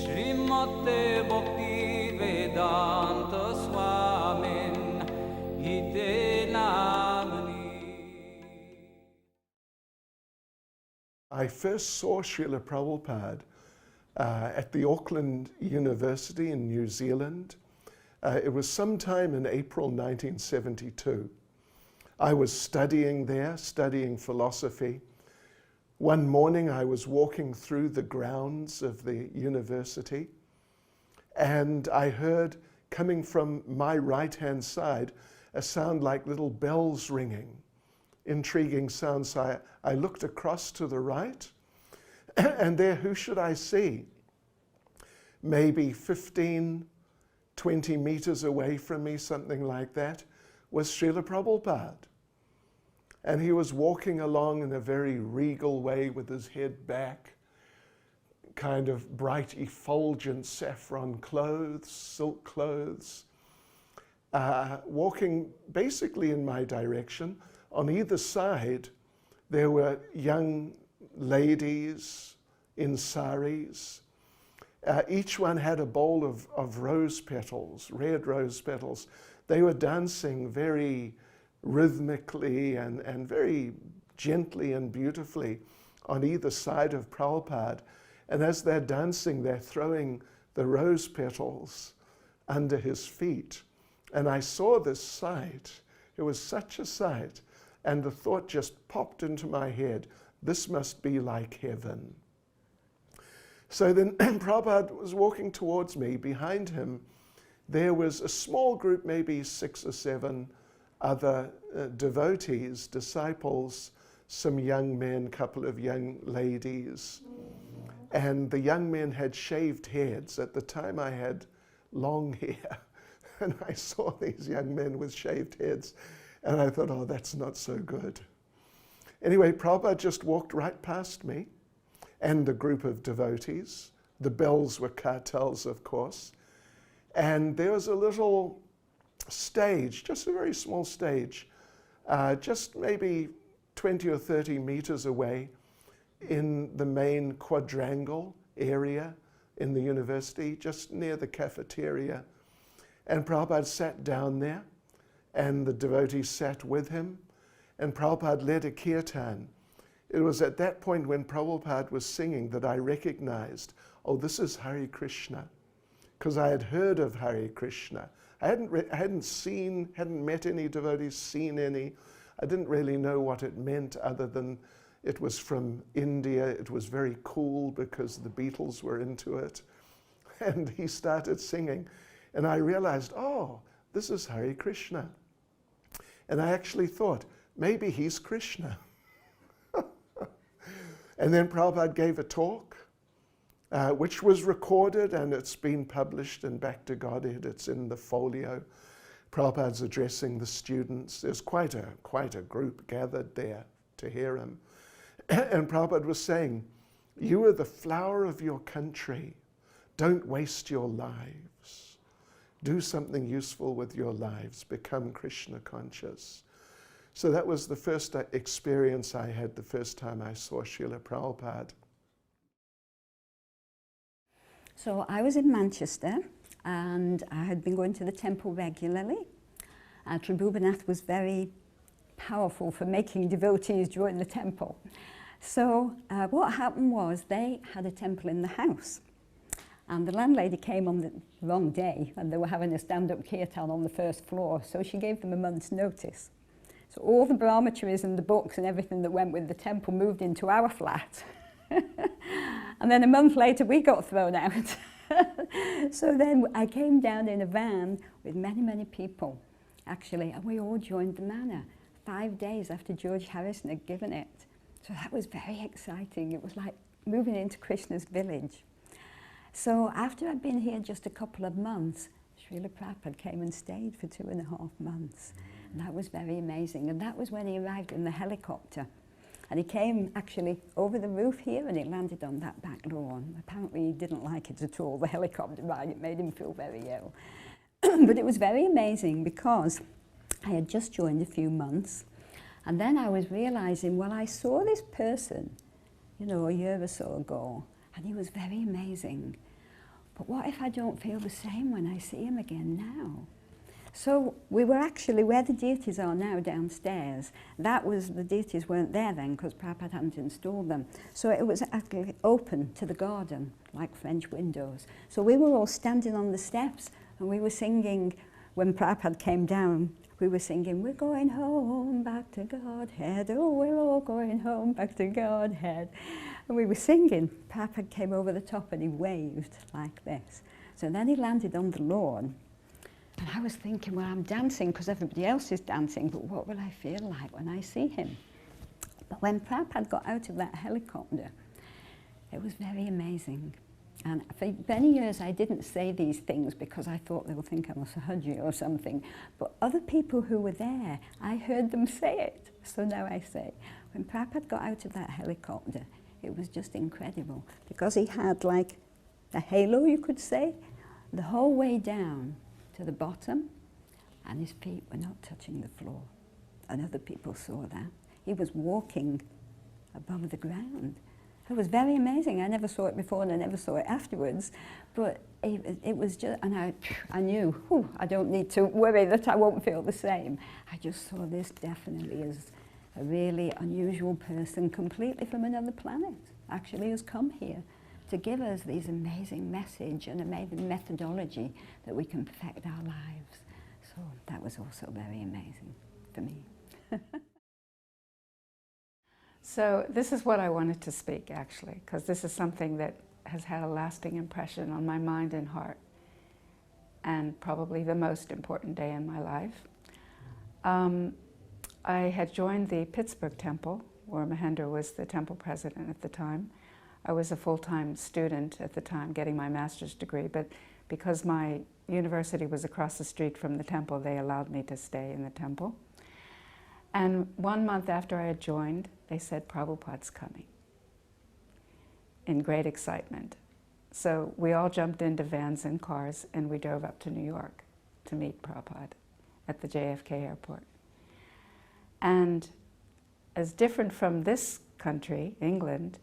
Srimate Bhaktivedanta Swami Ite Namani. I first saw Srila Prabhupada at the Auckland University in New Zealand. It was sometime in April 1972. I was studying there, studying philosophy. One morning I was walking through the grounds of the university and I heard coming from my right-hand side a sound like little bells ringing. Intriguing sound. So I looked across to the right and there, who should I see? Maybe 15, 20 meters away from me, something like that, was Srila Prabhupada. And he was walking along in a very regal way with his head back, kind of bright, effulgent saffron clothes, silk clothes, walking basically in my direction. On either side, there were young ladies in saris. Each one had a bowl of rose petals, red rose petals. They were dancing very rhythmically and very gently and beautifully on either side of Prabhupada. And as they're dancing, they're throwing the rose petals under his feet. And I saw this sight. It was such a sight. And the thought just popped into my head, this must be like heaven. So then Prabhupada was walking towards me. Behind him, there was a small group, maybe 6 or 7 other devotees, disciples, some young men, couple of young ladies. And the young men had shaved heads. At the time I had long hair. And I saw these young men with shaved heads. And I thought, oh, that's not so good. Anyway, Prabhupada just walked right past me and the group of devotees. The bells were cartels, of course. And there was a little stage, just a very small stage, just maybe 20 or 30 meters away in the main quadrangle area in the university, just near the cafeteria. And Prabhupada sat down there, and the devotees sat with him, and Prabhupada led a kirtan. It was at that point when Prabhupada was singing that I recognized, oh, this is Hare Krishna, because I had heard of Hare Krishna. I hadn't met any devotees, seen any. I didn't really know what it meant other than it was from India. It was very cool because the Beatles were into it. And he started singing. And I realized, oh, this is Hare Krishna. And I actually thought, maybe he's Krishna. And then Prabhupada gave a talk, which was recorded and it's been published in Back to Godhead. It's in the folio. Prabhupada's addressing the students. There's quite a group gathered there to hear him. And Prabhupada was saying, you are the flower of your country. Don't waste your lives. Do something useful with your lives. Become Krishna conscious. So that was the first experience I had the first time I saw Srila Prabhupada. So I was in Manchester and I had been going to the temple regularly. Tribhuvannath was very powerful for making devotees join the temple. So what happened was they had a temple in the house. And the landlady came on the wrong day and they were having a stand-up kirtan on the first floor. So she gave them a month's notice. So all the brahmacharis and the books and everything that went with the temple moved into our flat. And then a month later we got thrown out. So then I came down in a van with many, many people, actually, and we all joined the Manor 5 days after George Harrison had given it. So that was very exciting. It was like moving into Krishna's village. So after I'd been here just a couple of months, Srila Prabhupada came and stayed for 2.5 months. And that was very amazing. And that was when he arrived in the helicopter. And he came actually over the roof here and he landed on that back lawn. Apparently he didn't like it at all, the helicopter ride. It made him feel very ill. But it was very amazing because I had just joined a few months, and then I was realizing, well, I saw this person, you know, a year or so ago, and he was very amazing. But what if I don't feel the same when I see him again now? So we were actually where the deities are now downstairs. That was, the deities weren't there then because Prabhupada hadn't installed them. So it was actually open to the garden, like French windows. So we were all standing on the steps and we were singing, when Prabhupada came down, we were singing, we're going home back to Godhead, oh, we're all going home back to Godhead. And we were singing. Prabhupada came over the top and he waved like this. So then he landed on the lawn. And I was thinking, well, I'm dancing because everybody else is dancing, but what will I feel like when I see him? But when Prabhupada got out of that helicopter, it was very amazing. And for many years I didn't say these things because I thought they would think I'm a sahaji or something. But other people who were there, I heard them say it. So now I say, when Prabhupada got out of that helicopter, it was just incredible because he had like a halo, you could say, the whole way down to the bottom, and his feet were not touching the floor. And other people saw that. He was walking above the ground. It was very amazing. I never saw it before and I never saw it afterwards. But it was just, and I knew, whew, I don't need to worry that I won't feel the same. I just saw this definitely as a really unusual person, completely from another planet, actually has come here to give us these amazing message and amazing methodology that we can perfect our lives. So that was also very amazing for me. So this is what I wanted to speak, actually, because this is something that has had a lasting impression on my mind and heart, and probably the most important day in my life. I had joined the Pittsburgh temple, where Mahendra was the temple president at the time. I was a full-time student at the time, getting my master's degree, but because my university was across the street from the temple, they allowed me to stay in the temple. And 1 month after I had joined, they said, Prabhupada's coming, in great excitement. So we all jumped into vans and cars and we drove up to New York to meet Prabhupada at the JFK airport. And as different from this country, England,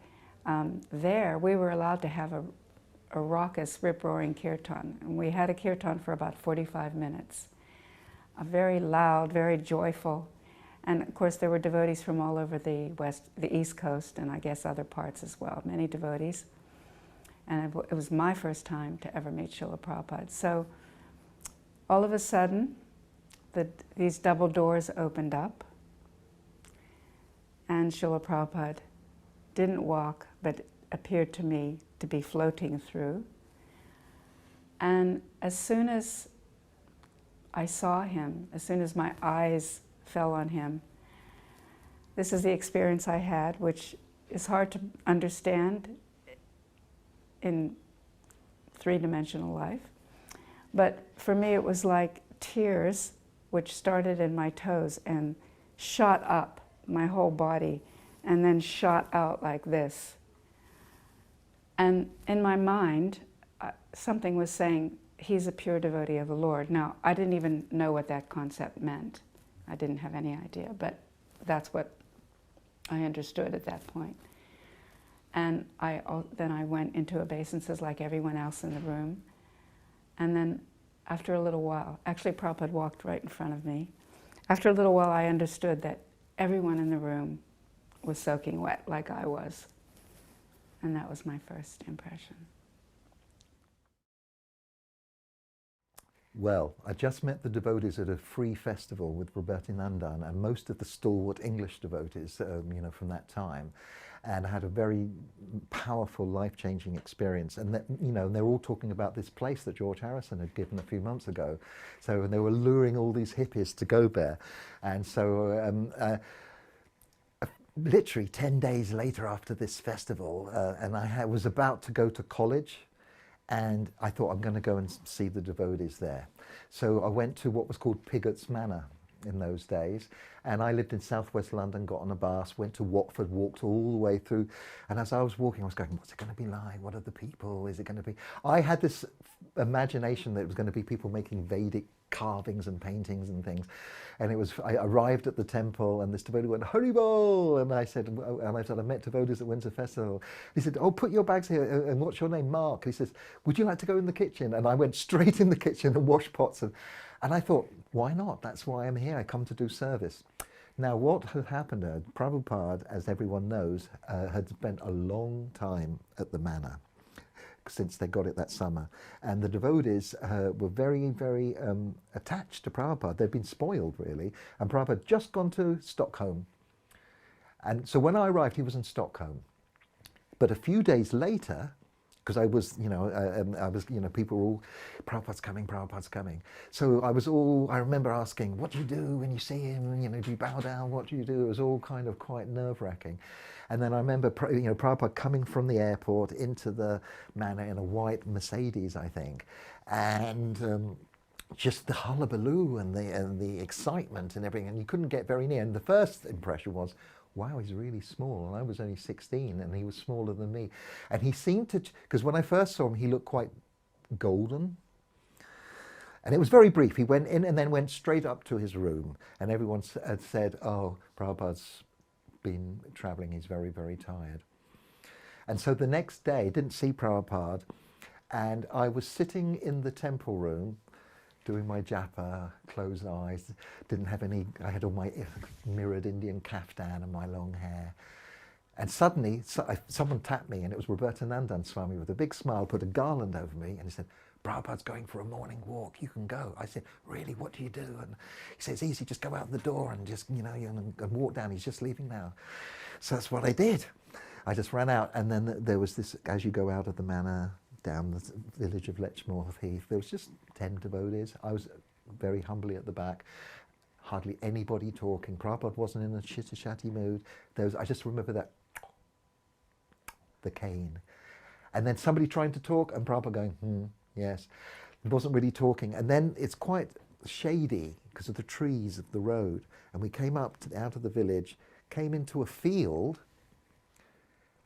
there we were allowed to have a raucous, rip-roaring kirtan. And we had a kirtan for about 45 minutes. A very loud, very joyful. And of course there were devotees from all over the East Coast, and I guess other parts as well, many devotees. And it was my first time to ever meet Srila Prabhupada. So all of a sudden, these double doors opened up, and Srila Prabhupada didn't walk, but appeared to me to be floating through. And as soon as I saw him, as soon as my eyes fell on him, this is the experience I had, which is hard to understand in three-dimensional life. But for me, it was like tears, which started in my toes and shot up my whole body, and then shot out like this. And in my mind, something was saying, he's a pure devotee of the Lord. Now, I didn't even know what that concept meant. I didn't have any idea, but that's what I understood at that point. And then I went into obeisances like everyone else in the room. And then after a little while, actually Prabhupada walked right in front of me. After a little while, I understood that everyone in the room was soaking wet like I was. And that was my first impression. Well, I just met the devotees at a free festival with Roberta Nandan and most of the stalwart English devotees, you know, from that time, and I had a very powerful, life-changing experience. And that, you know, they were all talking about this place that George Harrison had given a few months ago. So, and they were luring all these hippies to go there, and so. Literally 10 days later after this festival, and I was about to go to college, and I thought I'm going to go and see the devotees there. So I went to what was called Pigot's Manor in those days, And I lived in southwest London, got on a bus, went to Watford, walked all the way through. And as I was walking, I was going, what's it going to be like? What are the people? Is it going to be... I had this imagination that it was going to be people making Vedic carvings and paintings and things. And I arrived at the temple and this devotee went, Haribol! And I said, I met devotees at Windsor Festival. He said, oh, put your bags here. And what's your name? Mark. He says, would you like to go in the kitchen? And I went straight in the kitchen and washed pots. And I thought, why not? That's why I'm here. I come to do service. Now, what had happened, Prabhupada, as everyone knows, had spent a long time at the Manor since they got it that summer. And the devotees were very, very attached to Prabhupada. They'd been spoiled, really. And Prabhupada had just gone to Stockholm. And so when I arrived, he was in Stockholm. But a few days later, because I was, people were all, Prabhupada's coming, Prabhupada's coming. So I remember asking, what do you do when you see him? Do you bow down? What do you do? It was all kind of quite nerve-wracking. And then I remember, Prabhupada coming from the airport into the Manor in a white Mercedes, I think. And just the hullabaloo and the excitement and everything. And you couldn't get very near. And the first impression was, wow, he's really small. And I was only 16 and he was smaller than me. And he seemed to, because when I first saw him, he looked quite golden. And it was very brief. He went in and then went straight up to his room. And everyone had said, oh, Prabhupada's been traveling, he's very, very tired. And so the next day, didn't see Prabhupada. And I was sitting in the temple room doing my japa, closed eyes, didn't have any, I had all my mirrored Indian kaftan and my long hair. And suddenly, someone tapped me, and it was Roberta Nandan Swami with a big smile, put a garland over me, and he said, Prabhupada's going for a morning walk, you can go. I said, really, what do you do? And he said, it's easy, just go out the door and just, and walk down, he's just leaving now. So that's what I did. I just ran out, and then there was this, as you go out of the Manor, down the village of Letchmore Heath, there was just 10 devotees. I was very humbly at the back, hardly anybody talking. Prabhupada wasn't in a chitter-chatty mood. I just remember that, the cane. And then somebody trying to talk, and Prabhupada going, yes. He wasn't really talking. And then it's quite shady because of the trees of the road. And we came out of the village, came into a field,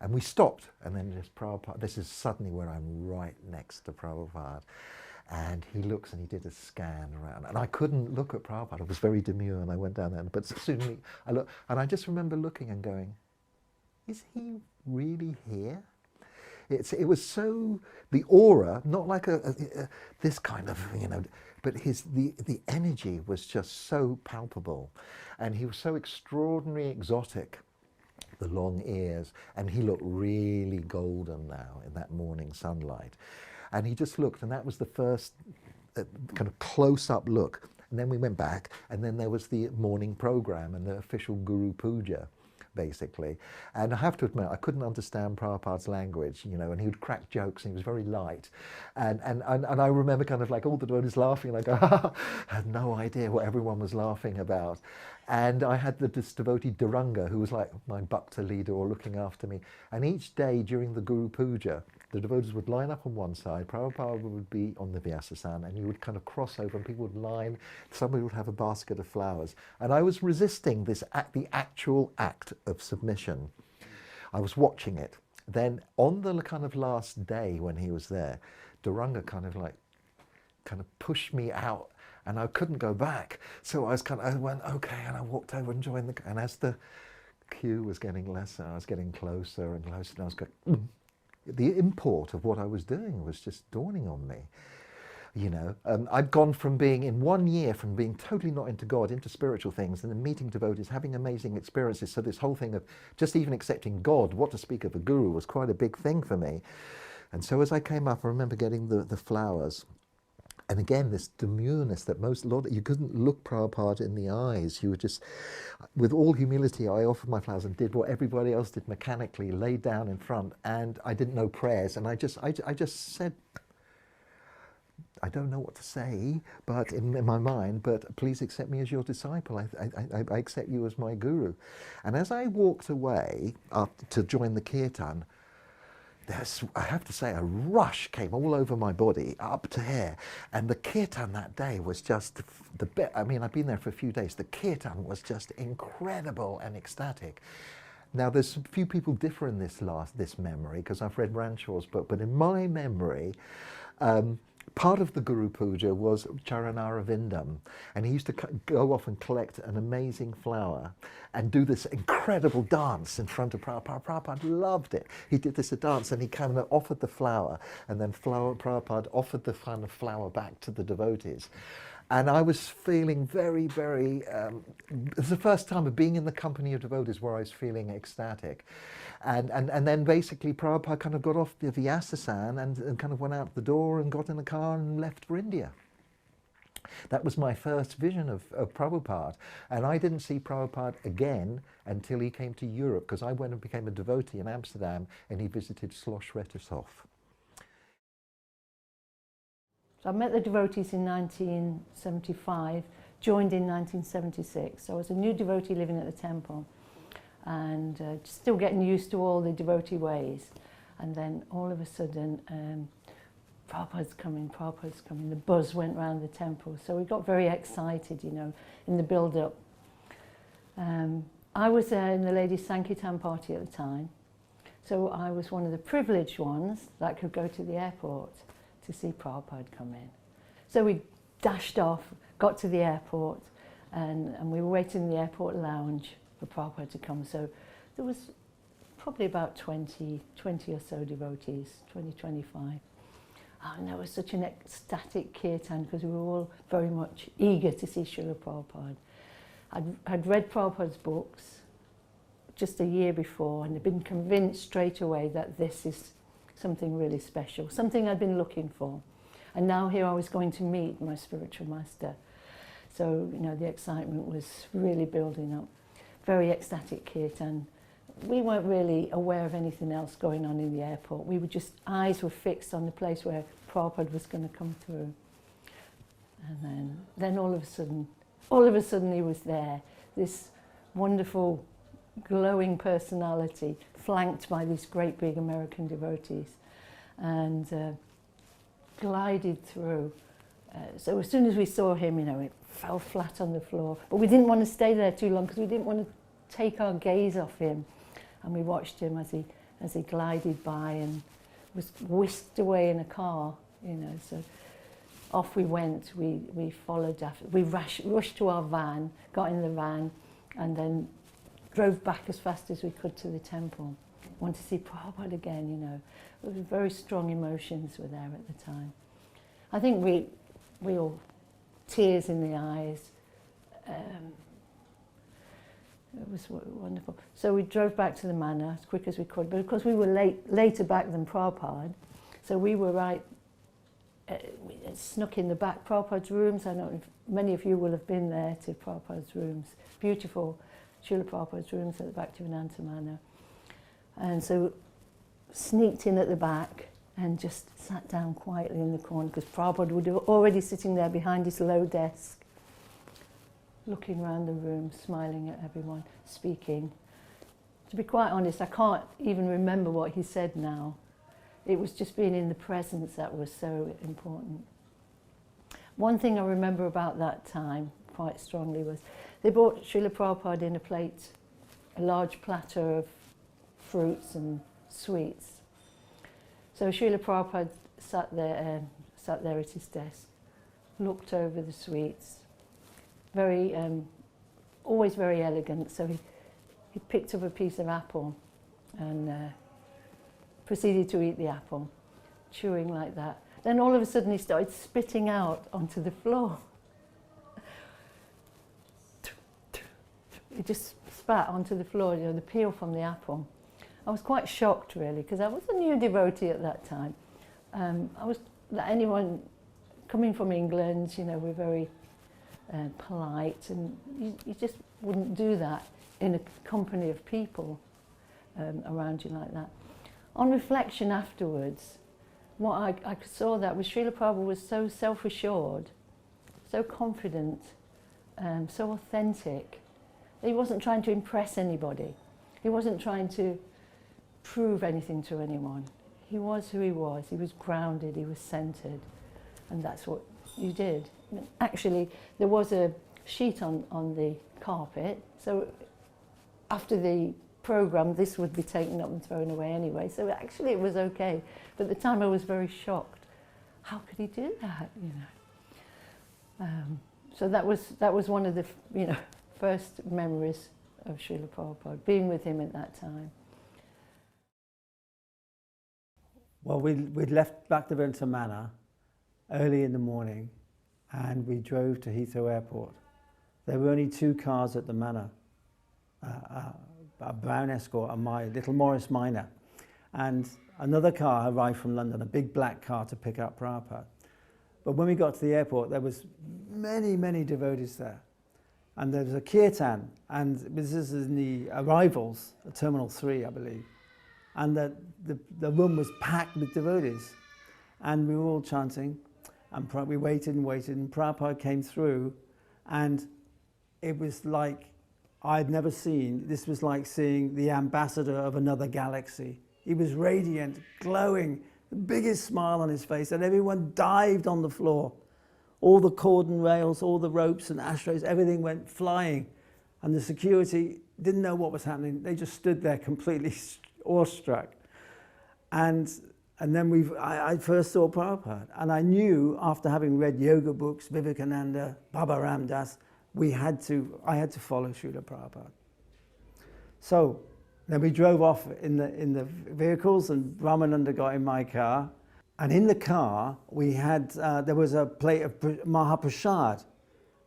and we stopped. And then just Prabhupada, this is suddenly where I'm right next to Prabhupada. And he looks and he did a scan around. And I couldn't look at Prabhupada. I was very demure and I went down there. But soon I looked, and I just remember looking and going, is he really here? It was so, the aura, not like this kind of, but the energy was just so palpable. And he was so extraordinarily exotic, the long ears, and he looked really golden now in that morning sunlight. And he just looked, and that was the first kind of close-up look. And then we went back, and then there was the morning program and the official Guru Puja, basically. And I have to admit, I couldn't understand Prabhupada's language, and he would crack jokes, and he was very light. And I remember kind of like all the devotees laughing, and I go, I had no idea what everyone was laughing about. And I had this devotee Duranga, who was like my bhakta leader or looking after me. And each day during the Guru Puja, the devotees would line up on one side, Prabhupada would be on the Vyasasana, and you would kind of cross over, and people would line, somebody would have a basket of flowers. And I was resisting this the actual act of submission. I was watching it. Then on the kind of last day when he was there, Duranga kind of pushed me out, and I couldn't go back. So I went, okay, and I walked over and joined and as the queue was getting lesser, I was getting closer and closer, and I was going, the import of what I was doing was just dawning on me. I'd gone from being, in 1 year, from being totally not into God, into spiritual things, and then meeting devotees, having amazing experiences. So this whole thing of just even accepting God, what to speak of a guru, was quite a big thing for me. And so as I came up, I remember getting the flowers. And again, this demureness that you couldn't look Prabhupada in the eyes. You were just, with all humility, I offered my flowers and did what everybody else did mechanically, laid down in front, and I didn't know prayers. And I just said, I don't know what to say, but in my mind, but please accept me as your disciple. I accept you as my guru. And as I walked away to join the kirtan, I have to say, a rush came all over my body, up to here. And the kirtan that day was just the best. I mean, I've been there for a few days. The kirtan was just incredible and ecstatic. Now, there's a few people differ in this memory, because I've read Ranshaw's book, but in my memory, part of the Guru Puja was Charanara Vindam, and he used to go off and collect an amazing flower and do this incredible dance in front of Prabhupada. Prabhupada loved it. He did this dance and he kind of offered the flower, and then Prabhupada offered the kind of flower back to the devotees. And I was feeling very, very, it was the first time of being in the company of devotees where I was feeling ecstatic. And then basically Prabhupada kind of got off the Vyasasan and kind of went out the door and got in the car and left for India. That was my first vision of Prabhupada. And I didn't see Prabhupada again until he came to Europe, because I went and became a devotee in Amsterdam and he visited Schloss Rettershof. So I met the devotees in 1975, joined in 1976. So I was a new devotee living at the temple and still getting used to all the devotee ways. And then all of a sudden, Prabhupada's coming, Prabhupada's coming. The buzz went round the temple. So we got very excited, you know, in the build-up. I was in the ladies' Sankirtan party at the time. So I was one of the privileged ones that could go to the airport to see Prabhupada come in. So we dashed off, got to the airport, and we were waiting in the airport lounge for Prabhupada to come. So there was probably about 20 or so devotees, 20, 25. And there was such an ecstatic kirtan because we were all very much eager to see Srila Prabhupada. I'd read Prabhupada's books just a year before and had been convinced straight away that this is something really special, something I'd been looking for. And now here I was going to meet my spiritual master. So, you know, the excitement was really building up. Very ecstatic kirtan. We weren't really aware of anything else going on in the airport. We were just, eyes were fixed on the place where Prabhupada was going to come through. And then all of a sudden he was there. This wonderful, glowing personality, flanked by these great big American devotees, and glided through. So as soon as we saw him, you know, it fell flat on the floor. But we didn't want to stay there too long because we didn't want to take our gaze off him. And we watched him as he glided by and was whisked away in a car, you know. So off we went. We followed after. We rushed to our van, got in the van, and then drove back as fast as we could to the temple. Want to see Prabhupada again, you know. There was very strong emotions were there at the time. I think we all, tears in the eyes. It was wonderful. So we drove back to the Manor as quick as we could, but of course we were later back than Prabhupada, so we were we snuck in the back Prabhupada's rooms. I don't know if many of you will have been there to Prabhupada's rooms. Beautiful Srila Prabhupada's rooms at the Bhaktivedanta Manor. And so sneaked in at the back and just sat down quietly in the corner because Prabhupada would have already sitting there behind his low desk, looking around the room, smiling at everyone, speaking. To be quite honest, I can't even remember what he said now. It was just being in the presence that was so important. One thing I remember about that time quite strongly was they brought Srila Prabhupada in a plate, a large platter of fruits and sweets. So Srila Prabhupada sat there at his desk, looked over the sweets, very, always very elegant. So he picked up a piece of apple and proceeded to eat the apple, chewing like that. Then all of a sudden he started spitting out onto the floor. He just spat onto the floor, you know, the peel from the apple. I was quite shocked really, because I was a new devotee at that time. Anyone coming from England, you know, we're very polite, and you just wouldn't do that in a company of people around you like that. On reflection afterwards, what I saw that was Srila Prabhupada was so self-assured, so confident, so authentic. He wasn't trying to impress anybody. He wasn't trying to prove anything to anyone. he was who he was. He was grounded, he was centered, and that's what you did. I mean, actually, there was a sheet on the carpet, so after the program, this would be taken up and thrown away anyway, so actually it was okay. But at the time I was very shocked. How could he do that, you know? So that was one of the, you know, first memories of Srila Prabhupada, being with him at that time. Well, we'd left Bhaktivedanta Manor early in the morning and we drove to Heathrow Airport. There were only 2 cars at the Manor, a brown Escort and my little Morris Minor. And another car arrived from London, a big black car to pick up Prabhupada. But when we got to the airport, there was many, many devotees there. And there was a kirtan, and this is in the arrivals, Terminal 3, I believe. And the room was packed with devotees. And we were all chanting, and we waited and waited, and Prabhupada came through, and it was like I'd never seen, this was like seeing the ambassador of another galaxy. He was radiant, glowing, the biggest smile on his face, and everyone dived on the floor. All the cordon rails, all the ropes and ashtrays, everything went flying. And the security didn't know what was happening. They just stood there completely awestruck. And then I first saw Prabhupada. And I knew, after having read yoga books, Vivekananda, Baba Ram Das, I had to follow Srila Prabhupada. So then we drove off in the vehicles, and Brahmananda got in my car. And in the car, we had, there was a plate of Mahaprasad,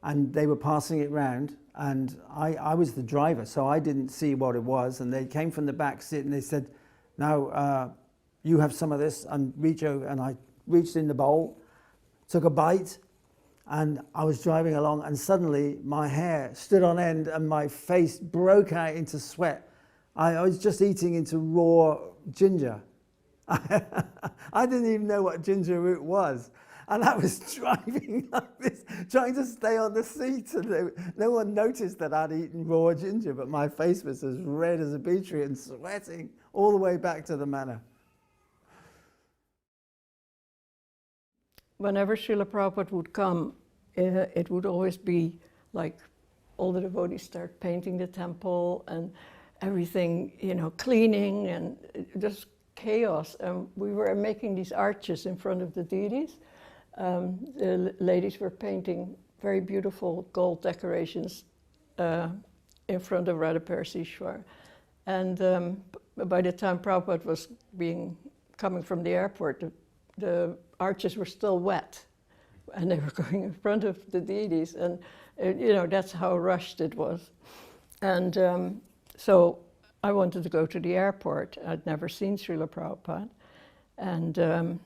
and they were passing it round, and I was the driver, so I didn't see what it was, and they came from the back seat and they said, now you have some of this, and reach over, and I reached in the bowl, took a bite, and I was driving along, and suddenly my hair stood on end and my face broke out into sweat. I was just eating into raw ginger. I didn't even know what ginger root was. And I was driving like this, trying to stay on the seat. And no one noticed that I'd eaten raw ginger, but my face was as red as a beetroot and sweating all the way back to the manor. Whenever Srila Prabhupada would come, it would always be like all the devotees start painting the temple and everything, you know, cleaning and just chaos. We were making these arches in front of the deities. The ladies were painting very beautiful gold decorations in front of Radha Krsna. And by the time Prabhupada was coming from the airport, the arches were still wet, and they were going in front of the deities, and you know, that's how rushed it was. And so I wanted to go to the airport. I'd never seen Srila Prabhupada. And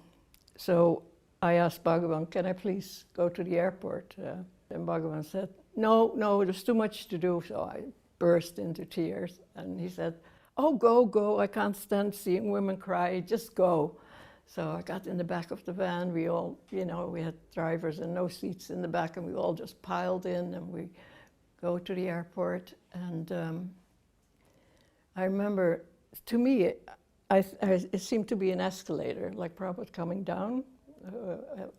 so I asked Bhagavan, can I please go to the airport? And Bhagavan said, no, there's too much to do. So I burst into tears. And he said, oh, go, I can't stand seeing women cry, just go. So I got in the back of the van. We all, you know, we had drivers and no seats in the back, and we all just piled in, and we go to the airport. And I remember, to me, it seemed to be an escalator, like Prabhupada coming down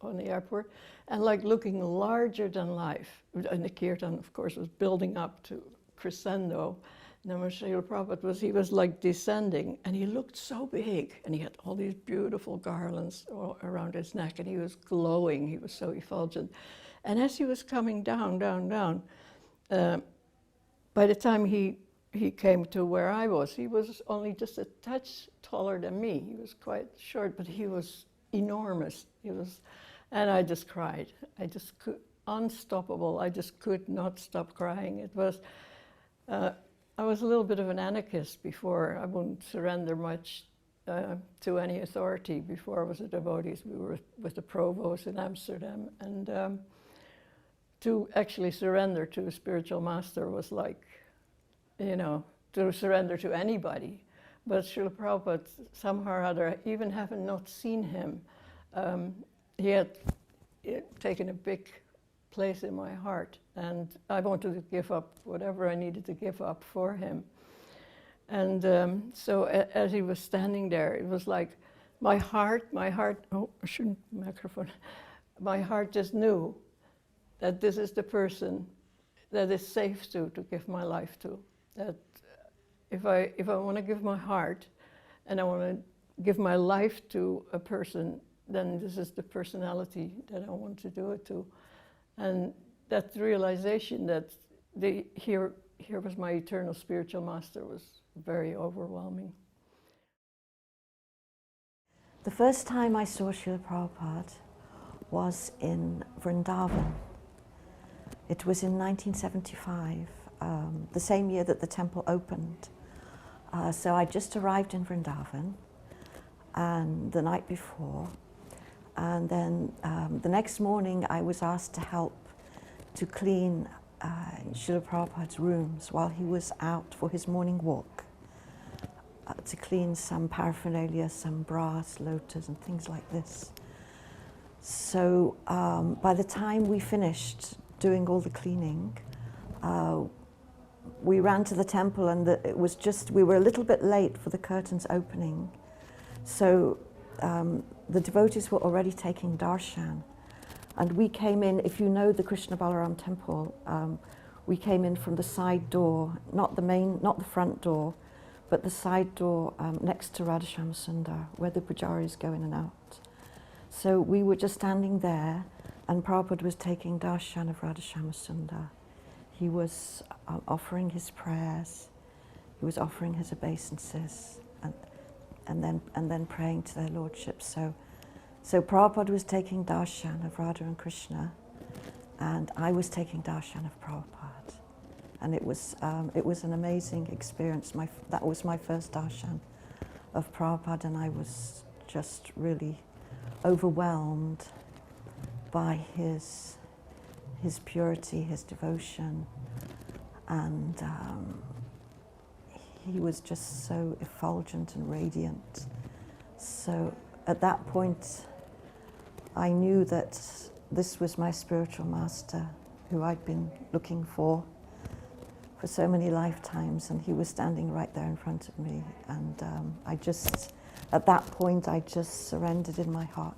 on the airport, and like looking larger than life. And the kirtan, of course, was building up to crescendo. And then when Srila Prabhupada he was like descending, and he looked so big, and he had all these beautiful garlands all around his neck, and he was glowing, he was so effulgent. And as he was coming down, by the time he came to where I was, he was only just a touch taller than me. He was quite short, but he was enormous. And I just cried. Unstoppable. I just could not stop crying. It was, I was a little bit of an anarchist before. I wouldn't surrender much to any authority before I was a devotee. We were with the provost in Amsterdam, and to actually surrender to a spiritual master was like, you know, to surrender to anybody. But Srila Prabhupada, somehow or other, even having not seen him, he had taken a big place in my heart, and I wanted to give up whatever I needed to give up for him. And so as he was standing there, it was like my heart, oh, I shouldn't, microphone. My heart just knew that this is the person that is safe to give my life to. That if I want to give my heart and I want to give my life to a person, then this is the personality that I want to do it to. And that realization that here was my eternal spiritual master was very overwhelming. The first time I saw Srila Prabhupada was in Vrindavan. It was in 1975, the same year that the temple opened. So I just arrived in Vrindavan and the night before, and then the next morning I was asked to help to clean Srila Prabhupada's rooms while he was out for his morning walk, to clean some paraphernalia, some brass, lotus and things like this. So by the time we finished doing all the cleaning, we ran to the temple, and it was just, we were a little bit late for the curtains opening. So the devotees were already taking darshan. And we came in, if you know the Krishna Balaram temple, we came in from the side door, not the front door, but the side door next to Radha Sundar, where the pujaris go in and out. So we were just standing there, and Prabhupada was taking darshan of Radha Sundar. He was offering his prayers, he was offering his obeisances, and then praying to their lordships. So Prabhupada was taking darshan of Radha and Krishna, and I was taking darshan of Prabhupada. And it was an amazing experience. That was my first darshan of Prabhupada, and I was just really overwhelmed by his purity, his devotion, and he was just so effulgent and radiant. So at that point, I knew that this was my spiritual master, who I'd been looking for so many lifetimes, and he was standing right there in front of me. And at that point, I just surrendered in my heart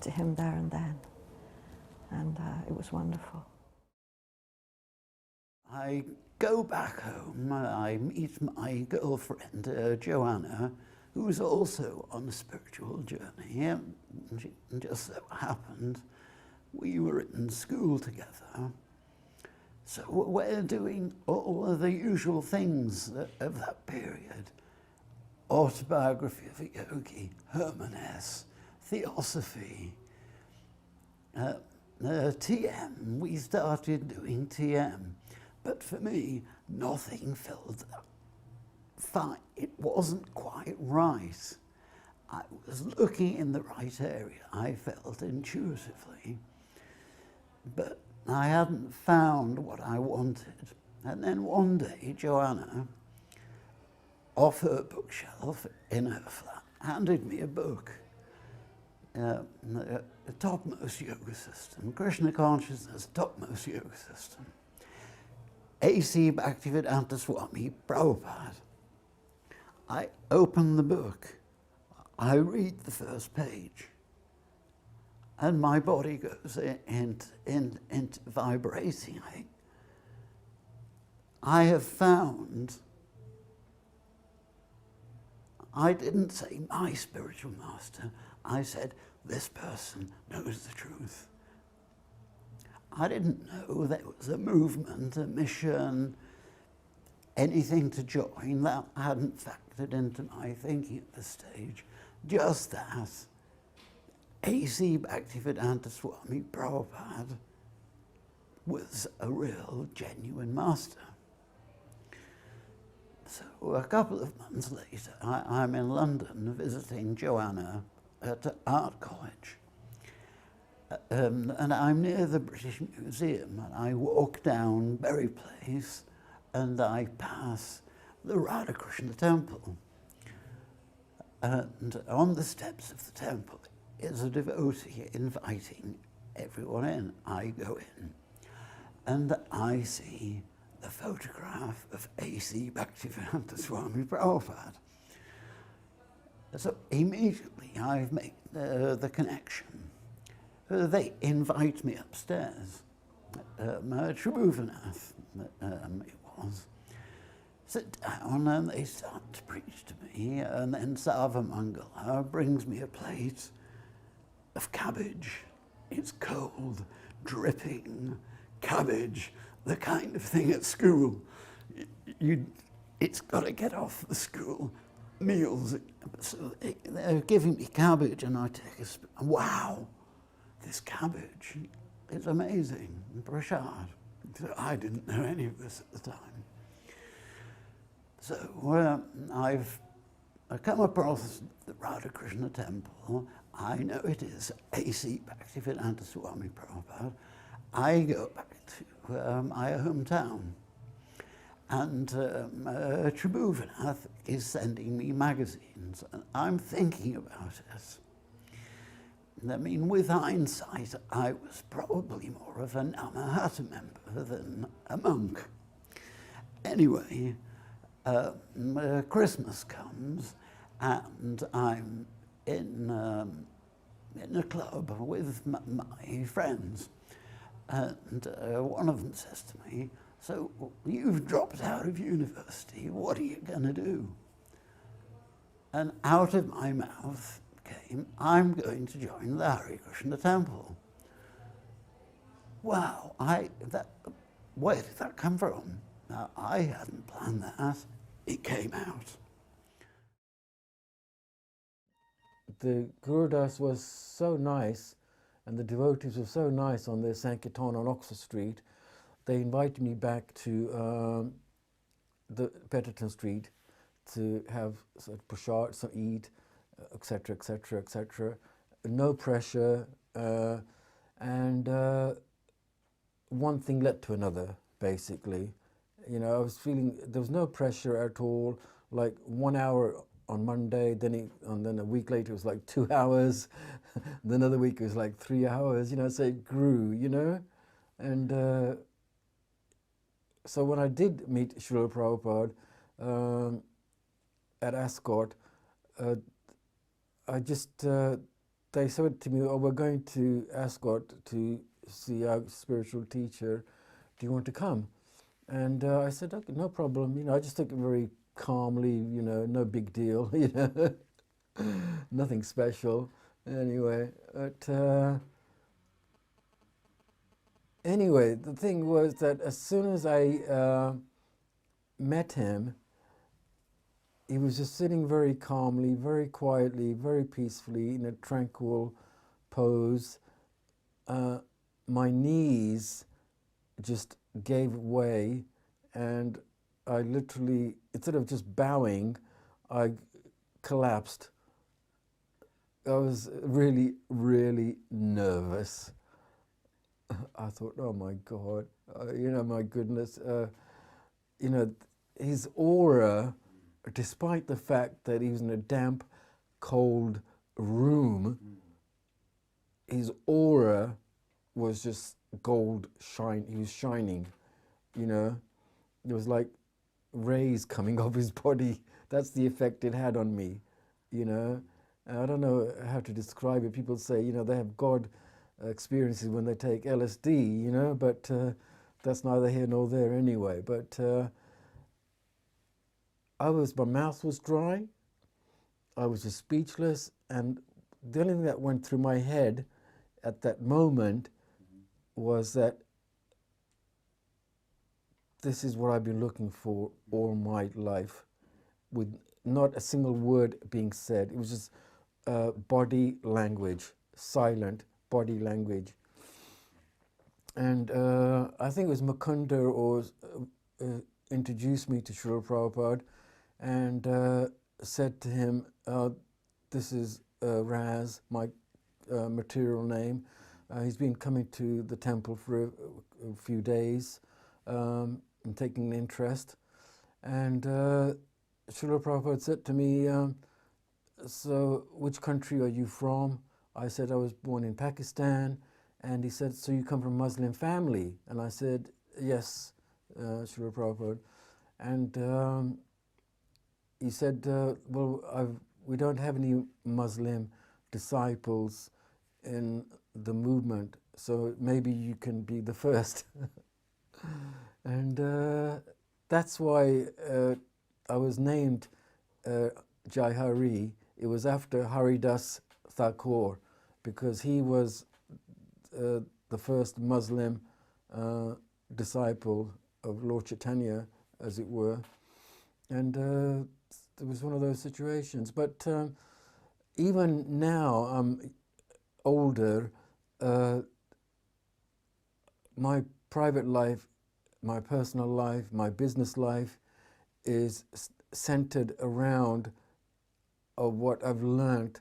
to him there and then. And it was wonderful. I go back home, I meet my girlfriend, Joanna, who's also on a spiritual journey. And just so happened we were in school together. So we're doing all of the usual things of that period. Autobiography of a yogi, Hermaness, theosophy, TM. We started doing TM, but for me, nothing felt fine. It wasn't quite right. I was looking in the right area, I felt intuitively, but I hadn't found what I wanted. And then one day, Joanna, off her bookshelf in her flat, handed me a book, the topmost yoga system, Krishna consciousness, topmost yoga system, A.C. Bhaktivedanta Swami Prabhupada. I open the book, I read the first page, and my body goes into vibrating. I have found, I didn't say my spiritual master, I said this person knows the truth. I didn't know there was a movement, a mission, anything to join. That hadn't factored into my thinking at this stage. Just that A.C. Bhaktivedanta Swami Prabhupada was a real, genuine master. So a couple of months later, I'm in London visiting Joanna at art college. And I'm near the British Museum, and I walk down Berry Place, and I pass the Radha Krsna temple. And on the steps of the temple is a devotee inviting everyone in. I go in, and I see the photograph of A.C. Bhaktivedanta Swami Prabhupada. So immediately I've made the connection. They invite me upstairs. Tribhuvannath, it was. Sit down and they start to preach to me, and then Sarvamangala brings me a plate of cabbage. It's cold, dripping cabbage, the kind of thing at school. It's got to get off the school meals. So they're giving me cabbage, and I take a spoon. Wow, this cabbage is amazing. Prasad. So I didn't know any of this at the time. So I've come across the Radha Krsna temple. I know it is A.C. Bhaktivedanta Swami Prabhupada. I go back to my hometown. And Tribhuvannath is sending me magazines, and I'm thinking about it. I mean, with hindsight, I was probably more of a Namahata member than a monk. Anyway, Christmas comes, and I'm in a club with my friends, and one of them says to me, "So you've dropped out of university, what are you going to do?" And out of my mouth came, "I'm going to join the Hare Krishna temple." Wow, where did that come from? Now, I hadn't planned that. It came out. The Gurudas was so nice, and the devotees were so nice on their Sankirtan on Oxford Street. They invited me back to the Petterton Street to have some prasad, some eat, etc., etc., etc. No pressure, and one thing led to another, basically. You know, I was feeling there was no pressure at all. Like 1 hour on Monday, then a week later it was like 2 hours. Then another week it was like 3 hours. You know, so it grew. You know, and so when I did meet Srila Prabhupada at Ascot, they said to me, "Oh, we're going to Ascot to see our spiritual teacher. Do you want to come?" And I said, "Okay, no problem." You know, I just took it very calmly. You know, no big deal. You know, nothing special. Anyway, but anyway, the thing was that as soon as I met him, he was just sitting very calmly, very quietly, very peacefully in a tranquil pose. My knees just gave way, and I literally, instead of just bowing, I collapsed. I was really, really nervous. I thought, oh my God, you know, my goodness, you know, his aura, despite the fact that he was in a damp, cold room, his aura was just gold shine. He was shining, you know. There was like rays coming off his body. That's the effect it had on me, you know. And I don't know how to describe it. People say, you know, they have God experiences when they take LSD, you know, but that's neither here nor there anyway. But my mouth was dry. I was just speechless, and the only thing that went through my head at that moment was that this is what I've been looking for all my life, with not a single word being said. It was just body language, silent body language. And I think it was Mukunda or introduced me to Srila Prabhupada and said to him, "This is Raz, my material name. He's been coming to the temple for a few days and taking an interest." And Srila Prabhupada said to me, "So which country are you from?" I said, "I was born in Pakistan." And he said, "So you come from a Muslim family?" And I said, "Yes, Srila Prabhupada." And he said, "Well, I've we don't have any Muslim disciples in the movement, so maybe you can be the first. And that's why I was named Jai Hari. It was after Haridas Thakur, because he was the first Muslim disciple of Lord Chaitanya, as it were. And it was one of those situations. But even now, I'm older, my private life, my personal life, my business life is centered around what I've learned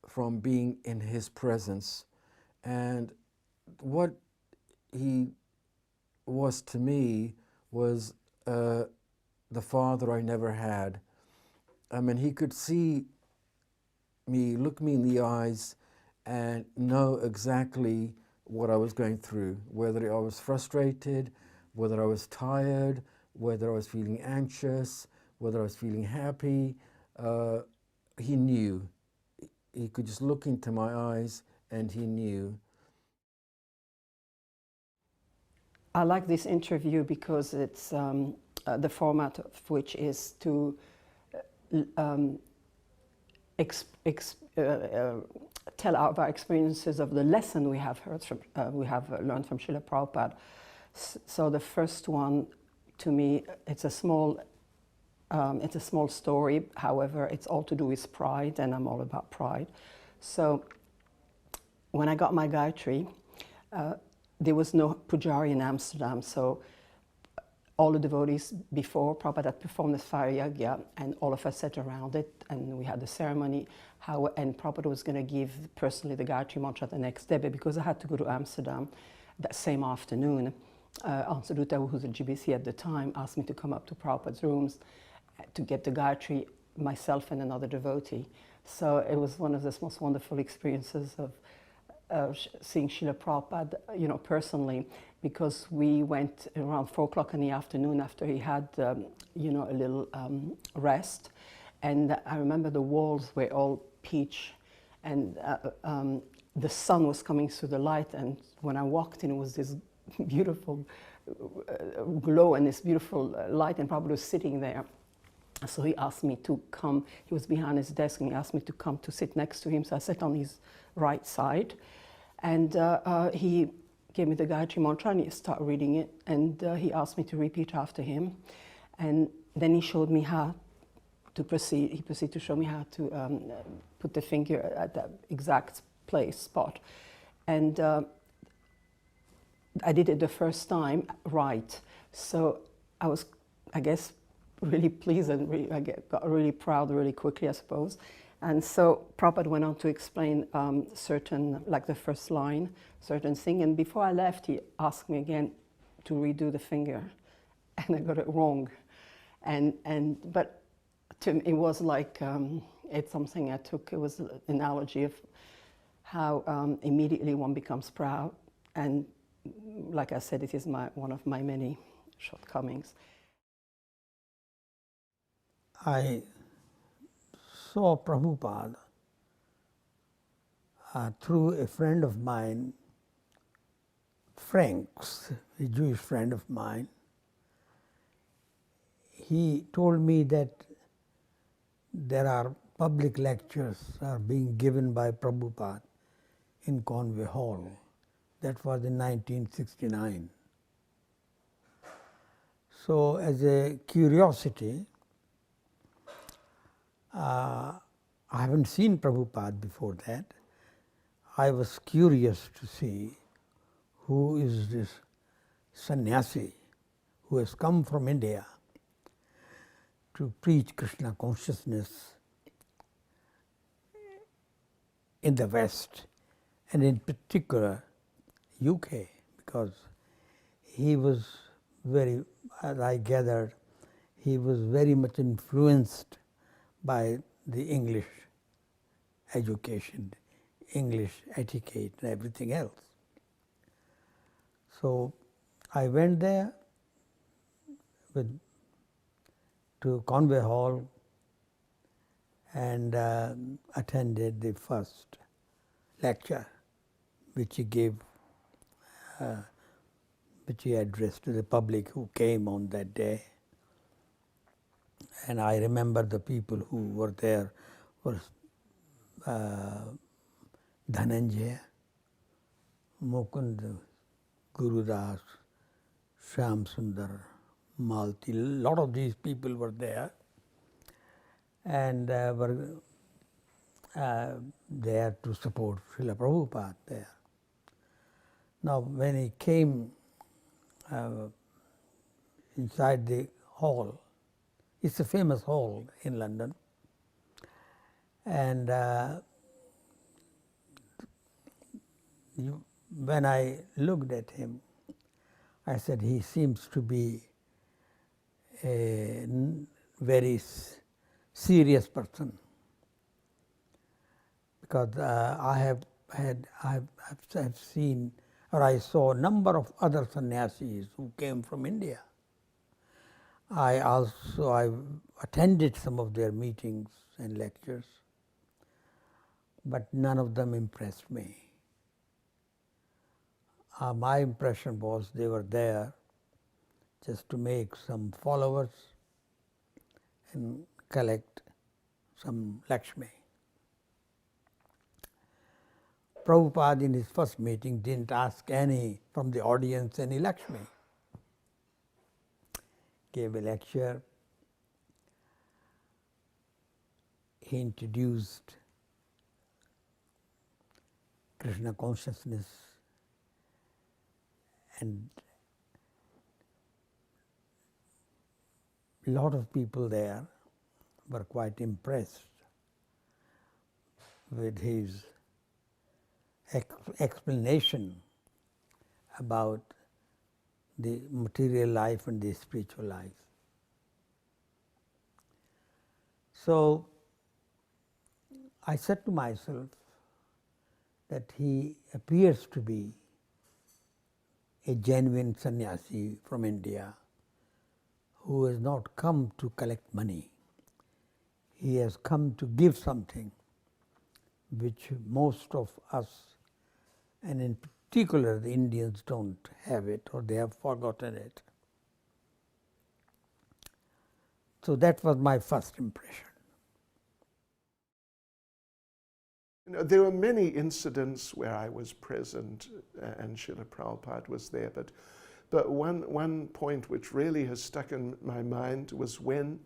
from being in his presence. And what he was to me was the father I never had. I mean, he could see me, look me in the eyes, and know exactly what I was going through, whether I was frustrated, whether I was tired, whether I was feeling anxious, whether I was feeling happy. He knew. He could just look into my eyes and he knew. I like this interview because it's the format of which is to tell our experiences of the lesson we have heard from, learned from Srila Prabhupada. So the first one, to me, it's a small story. However, it's all to do with pride, and I'm all about pride. So when I got my Gayatri, there was no pujari in Amsterdam, so all the devotees before Prabhupada had performed the fire yagya, and all of us sat around it, and we had the ceremony. And Prabhupada was going to give personally the Gayatri mantra the next day, but because I had to go to Amsterdam that same afternoon, Ansaduta, who was at GBC at the time, asked me to come up to Prabhupada's rooms to get the Gayatri, myself and another devotee. So it was one of the most wonderful experiences of seeing Srila Prabhupada, personally, because we went around 4 o'clock in the afternoon after he had, a little rest. And I remember the walls were all peach, and the sun was coming through the light. And when I walked in, it was this beautiful glow and this beautiful light, and Prabhupada was sitting there. So he asked me to come. He was behind his desk, and he asked me to come to sit next to him. So I sat on his right side, and he gave me the Gayatri mantra, and he started reading it, and he asked me to repeat after him. And then he showed me how to proceed. He proceeded to show me how to put the finger at that exact spot. And I did it the first time right. So I was, I guess, really pleased, and I got really proud really quickly, I suppose. And so Prabhupada went on to explain certain, like the first line, certain thing. And before I left, he asked me again to redo the finger, and I got it wrong. But to me, it was like, it's something I took. It was an analogy of how immediately one becomes proud. And like I said, it is one of my many shortcomings. I saw Prabhupada through a friend of mine, Franks, a Jewish friend of mine. He told me that there are public lectures are being given by Prabhupada in Conway Hall. That was in 1969. So as a curiosity, I haven't seen Prabhupada before that. I was curious to see who is this sannyasi who has come from India to preach Krishna consciousness in the West, and in particular UK, because he was very, as I gathered, he was very much influenced by the English education, English etiquette and everything else. So I went there to Conway Hall, and attended the first lecture which he gave, which he addressed to the public who came on that day. And I remember the people who were there were Dhananjaya, Mukund, Gurudas, Shyam Sundar, Malti, a lot of these people were there, and were there to support Srila Prabhupada there. Now when he came inside the hall, it's a famous hall in London, and when I looked at him, I said, he seems to be a very serious person, because I have seen, or I saw a number of other sannyasis who came from India. I attended some of their meetings and lectures, but none of them impressed me. My impression was they were there just to make some followers and collect some Lakshmi. Prabhupada in his first meeting didn't ask any from the audience any Lakshmi. Gave a lecture. He introduced Krishna consciousness, and a lot of people there were quite impressed with his explanation about the material life and the spiritual life. So I said to myself that he appears to be a genuine sannyasi from India who has not come to collect money. He has come to give something which most of us, and in particular the Indians, don't have it, or they have forgotten it. So that was my first impression. You know, there were many incidents where I was present and Srila Prabhupada was there, but one point which really has stuck in my mind was when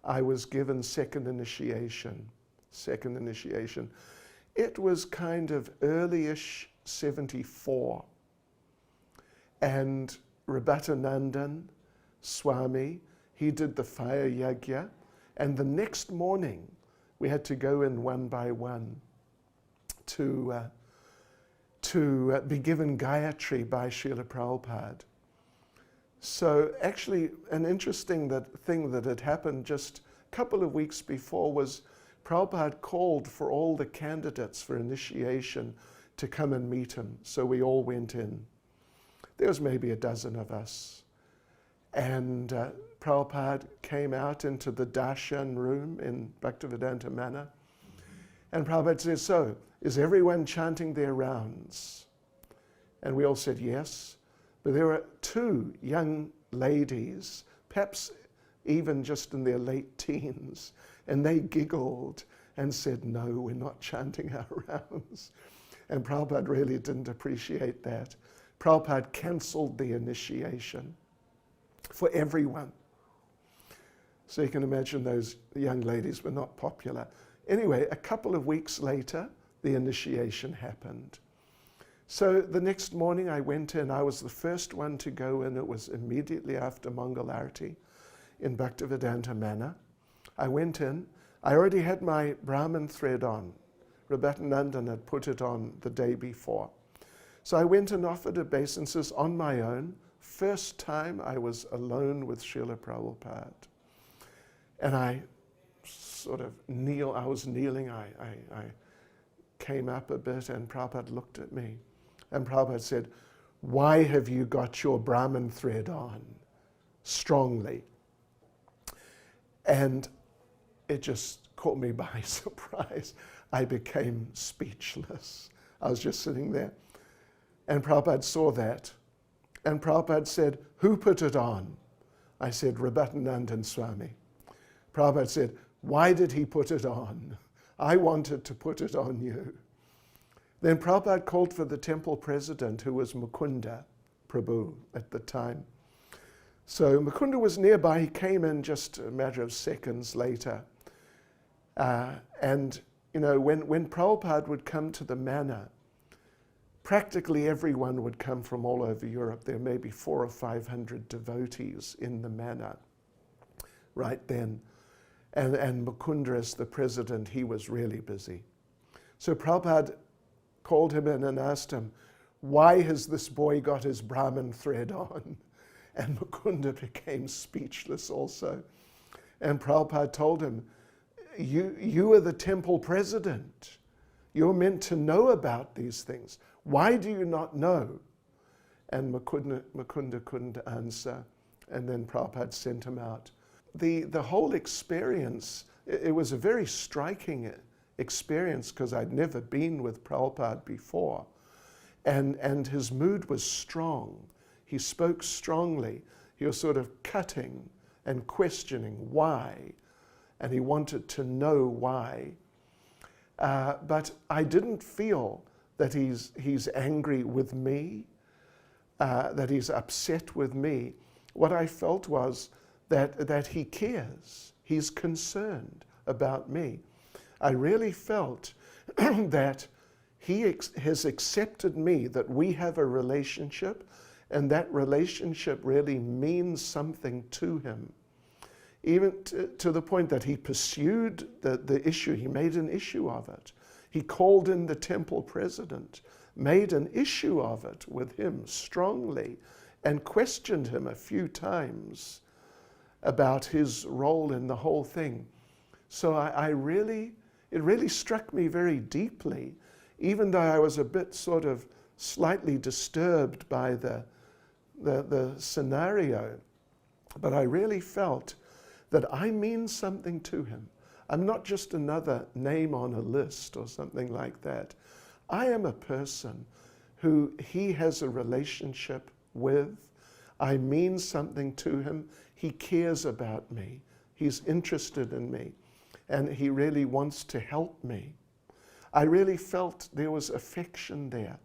I was given second initiation. It was kind of early-ish 74, and Rabhatanandan, Swami, he did the fire yajna, and the next morning we had to go in one by one to be given Gayatri by Srila Prabhupada. So actually an interesting thing that had happened just a couple of weeks before was Prabhupada called for all the candidates for initiation to come and meet him. So we all went in. There was maybe a dozen of us. And Prabhupada came out into the darshan room in Bhaktivedanta Manor. And Prabhupada said, so, is everyone chanting their rounds? And we all said yes. But there were two young ladies, perhaps even just in their late teens, and they giggled and said, no, we're not chanting our rounds. And Prabhupada really didn't appreciate that. Prabhupada cancelled the initiation for everyone. So you can imagine those young ladies were not popular. Anyway, a couple of weeks later, the initiation happened. So the next morning I went in. I was the first one to go in. It was immediately after Mangalarti in Bhaktivedanta Manor. I went in. I already had my Brahmin thread on. Rabhatanandan had put it on the day before. So I went and offered obeisances on my own. First time I was alone with Srila Prabhupada. And I sort of I was kneeling, I came up a bit, and Prabhupada looked at me. And Prabhupada said, why have you got your Brahmin thread on? Strongly. And it just caught me by surprise. I became speechless. I was just sitting there. And Prabhupada saw that. And Prabhupada said, "Who put it on?" I said, "Rabatanandan Swami." Prabhupada said, "Why did he put it on? I wanted to put it on you." Then Prabhupada called for the temple president, who was Mukunda Prabhu at the time. So Mukunda was nearby. He came in just a matter of seconds later. And you know, when Prabhupada would come to the Manor, practically everyone would come from all over Europe. There may be 400 or 500 devotees in the Manor right then. And Mukunda, as the president, he was really busy. So Prabhupada called him in and asked him, "Why has this boy got his Brahmin thread on?" And Mukunda became speechless also. And Prabhupada told him, you are the temple president. You're meant to know about these things. Why do you not know? And Mukunda couldn't answer. And then Prabhupada sent him out. The whole experience, it was a very striking experience because I'd never been with Prabhupada before. And his mood was strong. He spoke strongly. He was sort of cutting and questioning why. And he wanted to know why. But I didn't feel that he's angry with me, that he's upset with me. What I felt was that he cares. He's concerned about me. I really felt that he has accepted me, that we have a relationship, and that relationship really means something to him. Even to the point that he pursued the issue, he made an issue of it. He called in the temple president, made an issue of it with him strongly, and questioned him a few times about his role in the whole thing. So it really struck me very deeply, even though I was a bit sort of slightly disturbed by the scenario. But I really felt that I mean something to him. I'm not just another name on a list or something like that. I am a person who he has a relationship with. I mean something to him. He cares about me. He's interested in me. And he really wants to help me. I really felt there was affection there.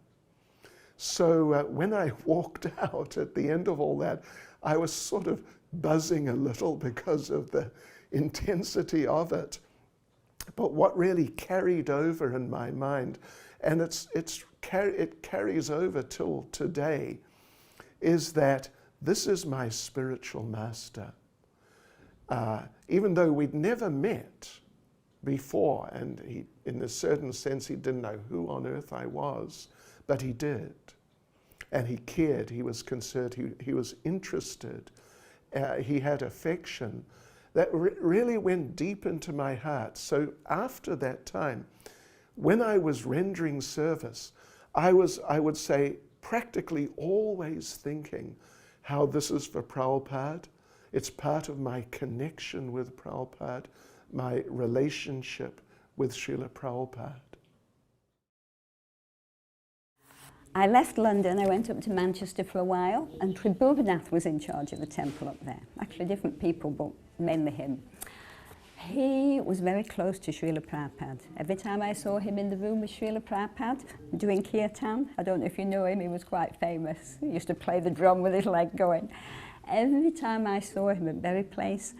So when I walked out at the end of all that, I was sort of buzzing a little because of the intensity of it. But what really carried over in my mind, and it carries over till today, is that this is my spiritual master. Even though we'd never met before, and he, in a certain sense, he didn't know who on earth I was, but he did. And he cared, he was concerned, he was interested. He had affection that really went deep into my heart. So after that time, when I was rendering service, I would say, practically always thinking how this is for Prabhupada. It's part of my connection with Prabhupada, my relationship with Srila Prabhupada. I left London, I went up to Manchester for a while, and Prabhupada was in charge of the temple up there. Actually different people, but mainly him. He was very close to Srila Prabhupada. Every time I saw him in the room with Srila Prabhupada doing kirtan, I don't know if you know him, he was quite famous. He used to play the drum with his leg going. Every time I saw him at Berry Place,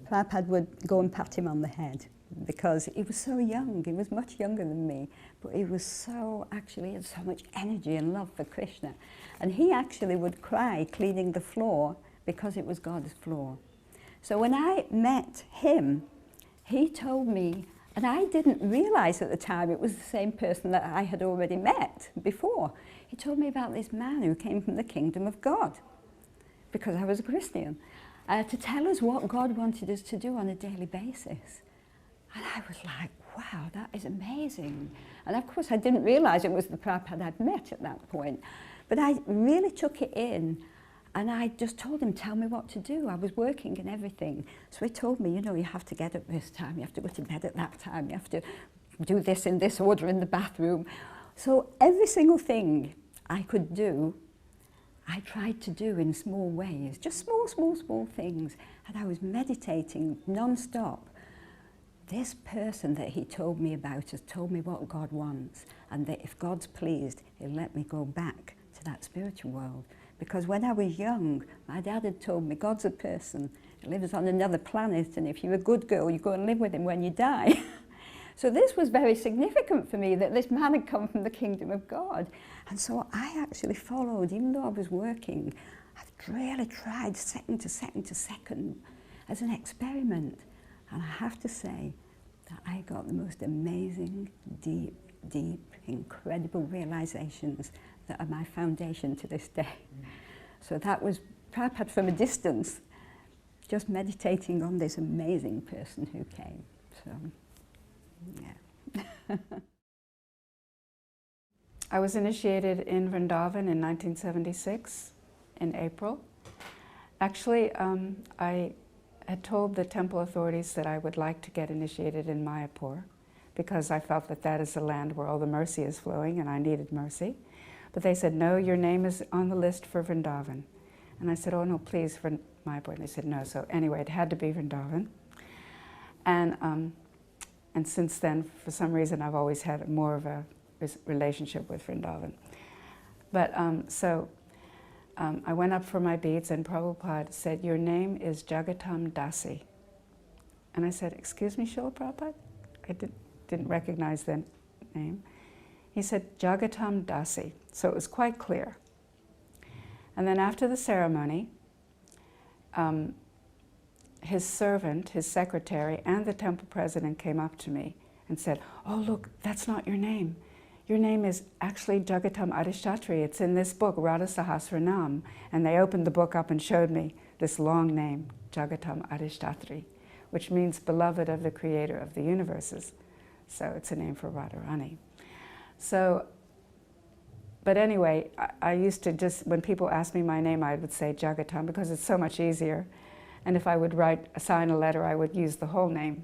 Prabhupada would go and pat him on the head because he was so young. He was much younger than me, but he was so, actually, had so much energy and love for Krishna. And he actually would cry cleaning the floor because it was God's floor. So when I met him, he told me, and I didn't realize at the time it was the same person that I had already met before. He told me about this man who came from the kingdom of God, because I was a Christian, to tell us what God wanted us to do on a daily basis. And I was like, wow, that is amazing. And of course I didn't realize it was the Prabhupada I'd met at that point. But I really took it in, And I just told him, tell me what to do. I was working and everything. So he told me, you know, you have to get up this time, you have to go to bed at that time, you have to do this in this order in the bathroom. So every single thing I could do, I tried to do in small ways, just small things. And I was meditating non-stop. This person that he told me about has told me what God wants, and that if God's pleased, he'll let me go back to that spiritual world. Because when I was young, my dad had told me God's a person, he lives on another planet, and if you're a good girl, you go and live with him when you die. So this was very significant for me, that this man had come from the kingdom of God. And so I actually followed, even though I was working, I've really tried second to second as an experiment. And I have to say that I got the most amazing, deep, incredible realizations that are my foundation to this day. So that was Prabhupada from a distance, just meditating on this amazing person who came. So, yeah. I was initiated in Vrindavan in 1976, in April. Actually, I had told the temple authorities that I would like to get initiated in Mayapur, because I felt that that is the land where all the mercy is flowing and I needed mercy. But they said, no, your name is on the list for Vrindavan. And I said, oh no, please, for Mayapur. And they said no. So anyway, it had to be Vrindavan. And since then, for some reason, I've always had more of a relationship with Vrindavan. But I went up for my beads, and Prabhupada said, your name is Jagatam Dasi. And I said, excuse me, Srila Prabhupada? I didn't recognize the name. He said, Jagatam Dasi. So it was quite clear. And then after the ceremony, his servant, his secretary, and the temple president came up to me and said, oh, look, that's not your name. Your name is actually Jagatam Adhishtatri. It's in this book, Radha Sahasranam. And they opened the book up and showed me this long name, Jagatam Adhishtatri, which means beloved of the creator of the universes. So it's a name for Radharani. So, but anyway, I used to just, when people asked me my name, I would say Jagatam because it's so much easier. And if I would sign a letter, I would use the whole name.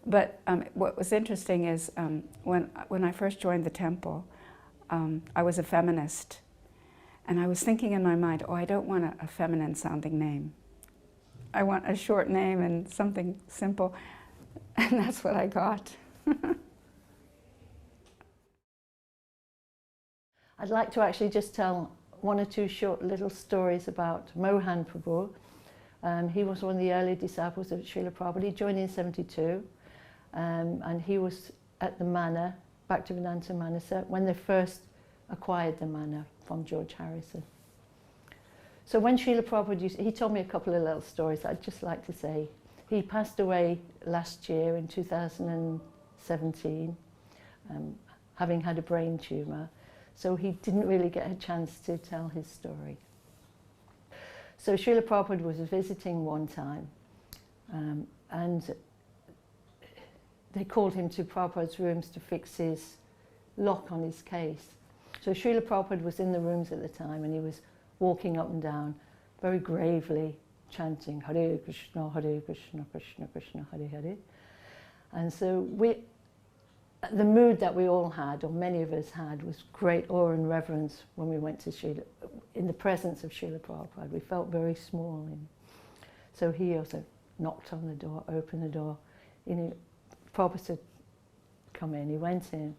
But what was interesting is when I first joined the temple, I was a feminist. And I was thinking in my mind, oh, I don't want a feminine sounding name. I want a short name and something simple. And that's what I got. I'd like to actually just tell one or two short little stories about Mohan Prabhu. He was one of the early disciples of Srila Prabhupada. He joined in 72, and he was at the Manor, Bhaktivedanta Manor, when they first acquired the Manor from George Harrison. So when Srila Prabhupada he told me a couple of little stories that I'd just like to say. He passed away last year in 2017, having had a brain tumour. So he didn't really get a chance to tell his story. So Srila Prabhupada was visiting one time, and they called him to Prabhupada's rooms to fix his lock on his case. So Srila Prabhupada was in the rooms at the time, and he was walking up and down, very gravely chanting Hare Krishna, Krishna Krishna, Hare Hare. And so the mood that we all had, or many of us had, was great awe and reverence when we went to in the presence of Srila Prabhupada. We felt very small. So he also knocked on the door, opened the door. Prabhupada said, come in. He went in.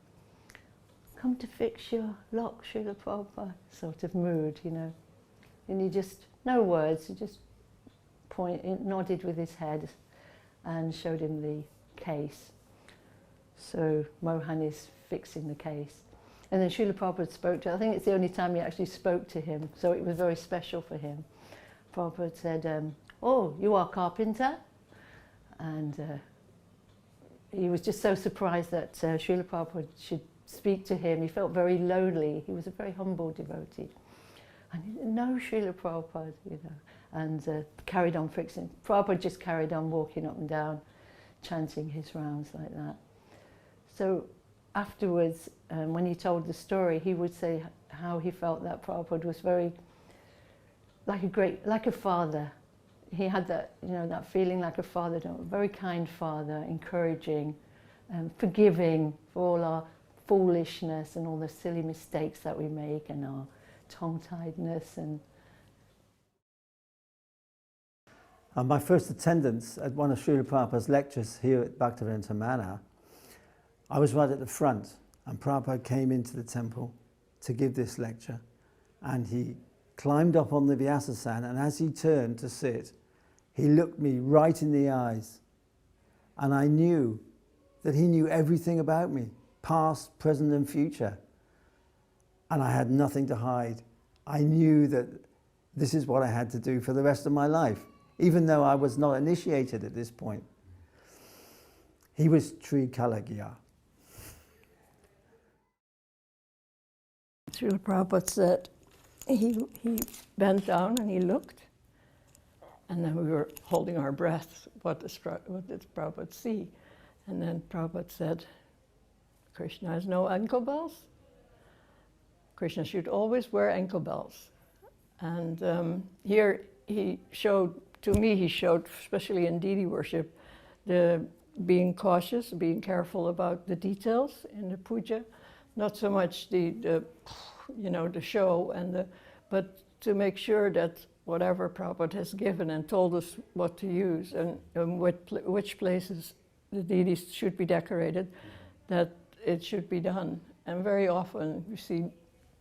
Come to fix your lock, Srila Prabhupada, sort of mood, And he just, no words, he just nodded with his head and showed him the case. So Mohan is fixing the case. And then Srila Prabhupada spoke to him. I think it's the only time he actually spoke to him, so it was very special for him. Prabhupada said, oh, you are carpenter? And he was just so surprised that Srila Prabhupada should speak to him. He felt very lonely. He was a very humble devotee. And he said, no, Srila Prabhupada, and carried on fixing. Prabhupada just carried on walking up and down, chanting his rounds like that. So afterwards, when he told the story, he would say how he felt that Prabhupada was very like a father. He had that, that feeling like a father, a very kind father, encouraging, forgiving for all our foolishness and all the silly mistakes that we make and our tongue-tiedness. And my first attendance at one of Srila Prabhupada's lectures here at Bhaktivedanta Manor, I was right at the front, and Prabhupada came into the temple to give this lecture, and he climbed up on the Vyasasana, and as he turned to sit, he looked me right in the eyes, and I knew that he knew everything about me, past, present and future, and I had nothing to hide. I knew that this is what I had to do for the rest of my life, even though I was not initiated at this point. He was Trikalagya. Srila Prabhupada said, he bent down and he looked, and then we were holding our breath. What did Prabhupada see? And then Prabhupada said, Krishna has no ankle bells. Krishna should always wear ankle bells. And here he showed, to me he showed, especially in deity worship, the being cautious, being careful about the details in the puja, not so much the show but to make sure that whatever Prabhupada has given and told us what to use and which places the deities should be decorated, that it should be done. And very often you see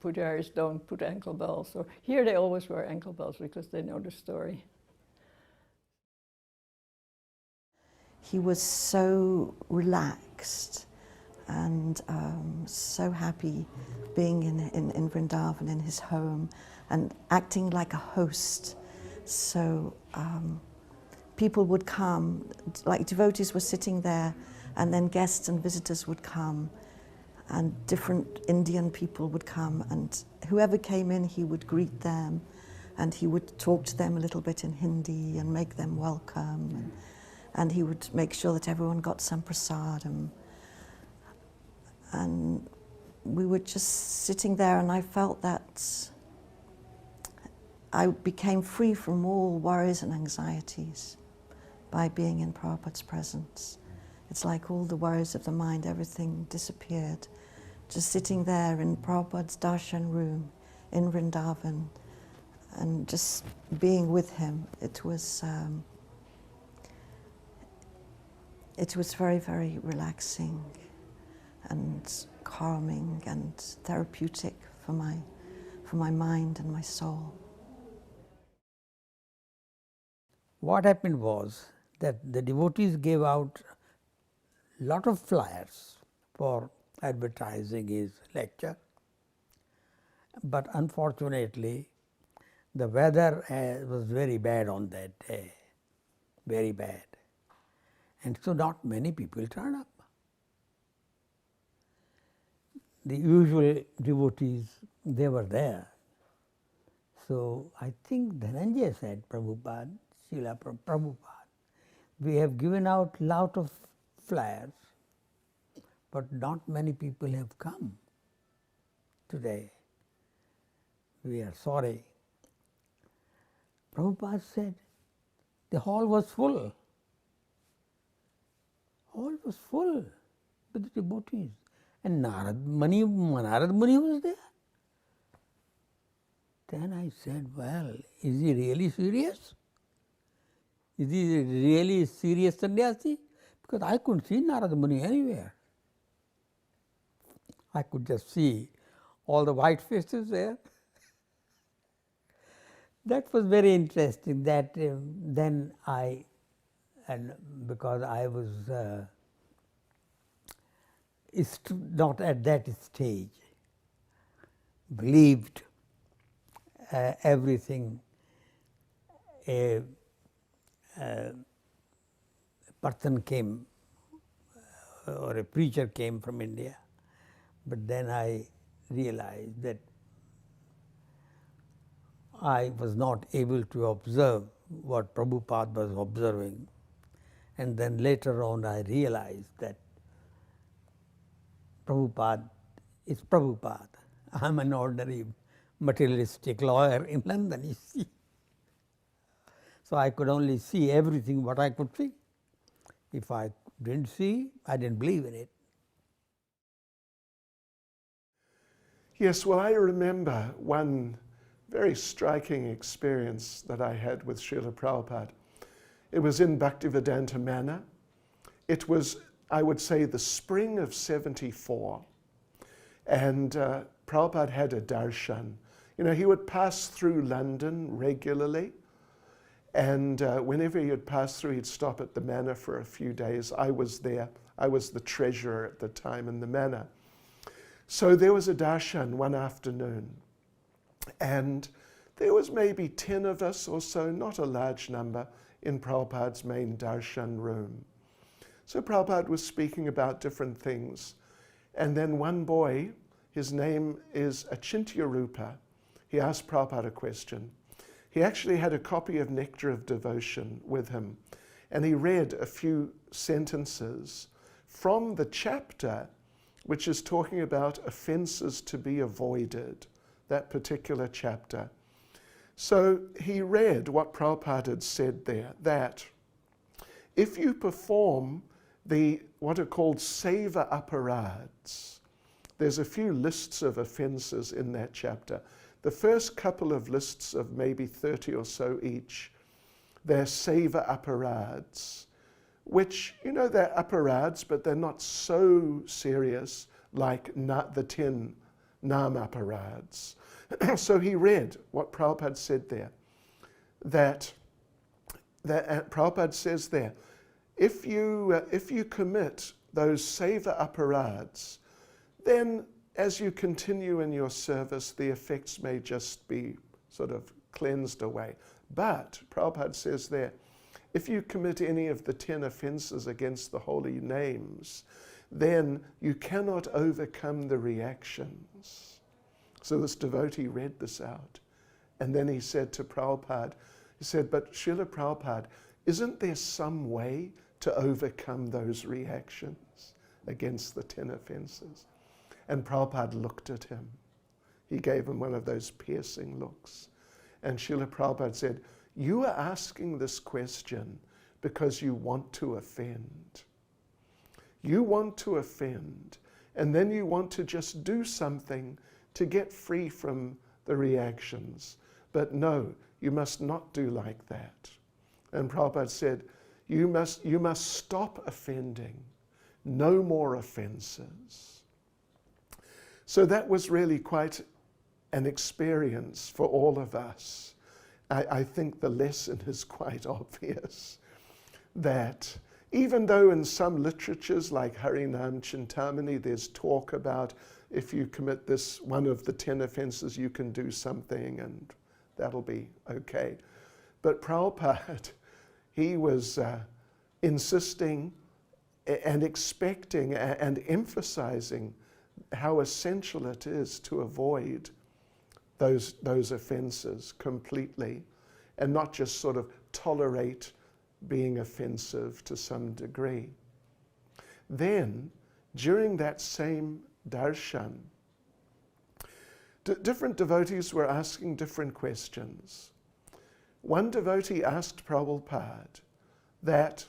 pujaris don't put ankle bells, or here they always wear ankle bells because they know the story. He was so relaxed and so happy being in Vrindavan, in his home, and acting like a host. So people would come, like devotees were sitting there, and then guests and visitors would come, and different Indian people would come, and whoever came in, he would greet them, and he would talk to them a little bit in Hindi and make them welcome, and he would make sure that everyone got some prasadam. And we were just sitting there, and I felt that I became free from all worries and anxieties by being in Prabhupada's presence. It's like all the worries of the mind, everything disappeared. Just sitting there in Prabhupada's darshan room in Vrindavan and just being with him, it was very, very relaxing and calming and therapeutic for my mind and my soul. What happened was that the devotees gave out a lot of flyers for advertising his lecture, but unfortunately the weather was very bad on that day, very bad, and so not many people turned up. The usual devotees, they were there. So I think Dhananjay said, Prabhupada, Srila Prabhupada, we have given out lot of flyers, but not many people have come today. We are sorry. Prabhupada said, the hall was full. Hall was full with the devotees. And Narad Muni was there. Then I said, well, is he really serious? Is he really serious sannyasi? Because I couldn't see Narad Muni anywhere. I could just see all the white faces there. That was very interesting. That then and because I was not at that stage, believed everything a person came or a preacher came from India. But then I realized that I was not able to observe what Prabhupada was observing. And then later on I realized that Prabhupada is Prabhupada. I'm an ordinary materialistic lawyer in London, you see. So I could only see everything what I could see. If I didn't see, I didn't believe in it. Yes, well, I remember one very striking experience that I had with Srila Prabhupada. It was in Bhaktivedanta Manor. It was, I would say, the spring of '74. And Prabhupada had a darshan. You know, he would pass through London regularly. And whenever he would pass through, he'd stop at the manor for a few days. I was there. I was the treasurer at the time in the manor. So there was a darshan one afternoon. And there was maybe 10 of us or so, not a large number, in Prabhupada's main darshan room. So Prabhupada was speaking about different things. And then one boy, his name is Achintya Rupa, he asked Prabhupada a question. He actually had a copy of Nectar of Devotion with him, and he read a few sentences from the chapter which is talking about offenses to be avoided, that particular chapter. So he read what Prabhupada had said there, that if you perform what are called seva aparads, there's a few lists of offenses in that chapter. The first couple of lists of maybe 30 or so each, they're seva aparads, which, you know, they're aparads, but they're not so serious like the 10 nam aparads. So he read what Prabhupada said there, that Prabhupada says there, if you commit those seva aparads, then as you continue in your service, the effects may just be sort of cleansed away. But, Prabhupada says there, if you commit any of the 10 offenses against the holy names, then you cannot overcome the reactions. So this devotee read this out. And then he said to Prabhupada, he said, but Srila Prabhupada, isn't there some way to overcome those reactions against the 10 offenses? And Prabhupada looked at him. He gave him one of those piercing looks. And Srila Prabhupada said, you are asking this question because you want to offend. You want to offend, and then you want to just do something to get free from the reactions. But no, you must not do like that. And Prabhupada said, you must stop offending. No more offenses. So that was really quite an experience for all of us. I think the lesson is quite obvious, that even though in some literatures like Harinam Chintamani there's talk about if you commit this one of the 10 offenses you can do something and that'll be okay. But Prabhupada, he was insisting and expecting and emphasizing how essential it is to avoid those offenses completely and not just sort of tolerate being offensive to some degree. Then, during that same darshan, different devotees were asking different questions. One devotee asked Prabhupada that